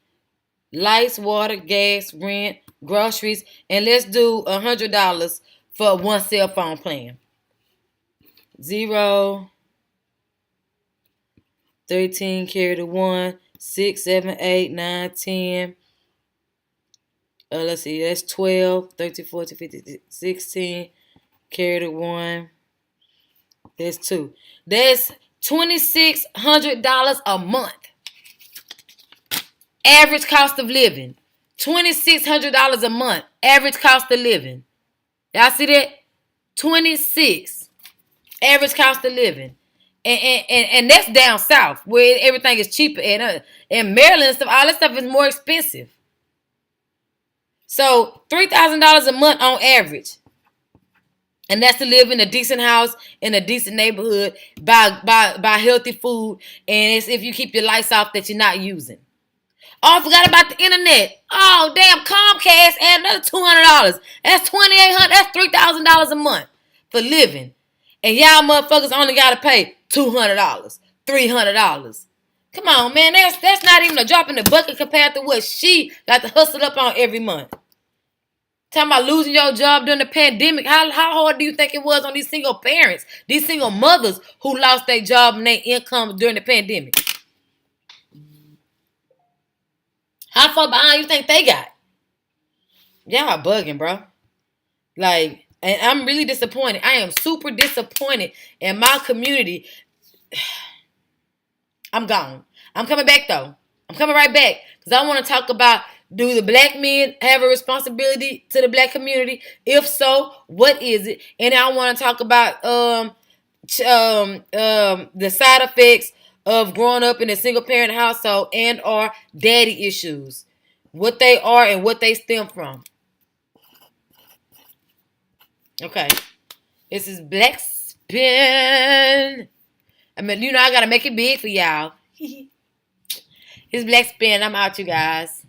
Lights, water, gas, rent, groceries, and let's do $100 for one cell phone plan. 0, 13, carry the 1, 6, 7, 8, 9, 10. Let's see, that's 12, 13, 14, 15, 16, carry the 1. That's 2. That's $2,600 a month. Average cost of living. $2,600 a month. Average cost of living. Y'all see that? 26. Average cost of living. And that's down south where everything is cheaper. And Maryland and stuff, all that stuff is more expensive. So $3,000 a month on average. And that's to live in a decent house, in a decent neighborhood, buy healthy food, and it's if you keep your lights off that you're not using. Oh, I forgot about the internet. Oh, damn, Comcast add another $200. That's $2,800. That's $3,000 a month for living. And y'all motherfuckers only got to pay $200, $300. Come on, man. That's not even a drop in the bucket compared to what she got to hustle up on every month. Talking about losing your job during the pandemic. How hard do you think it was on these single parents, these single mothers who lost their job and their income during the pandemic? How far behind you think they got? Y'all bugging, bro. Like, and I'm really disappointed. I am super disappointed in my community. I'm gone. I'm coming back, though. I'm coming right back. Because I want to talk about, do the black men have a responsibility to the black community? If so, what is it? And I want to talk about the side effects of growing up in a single parent household and or daddy issues. What they are and what they stem from. Okay. This is blaquespan. I mean, I gotta make it big for y'all. It's blaquespan. I'm out, you guys.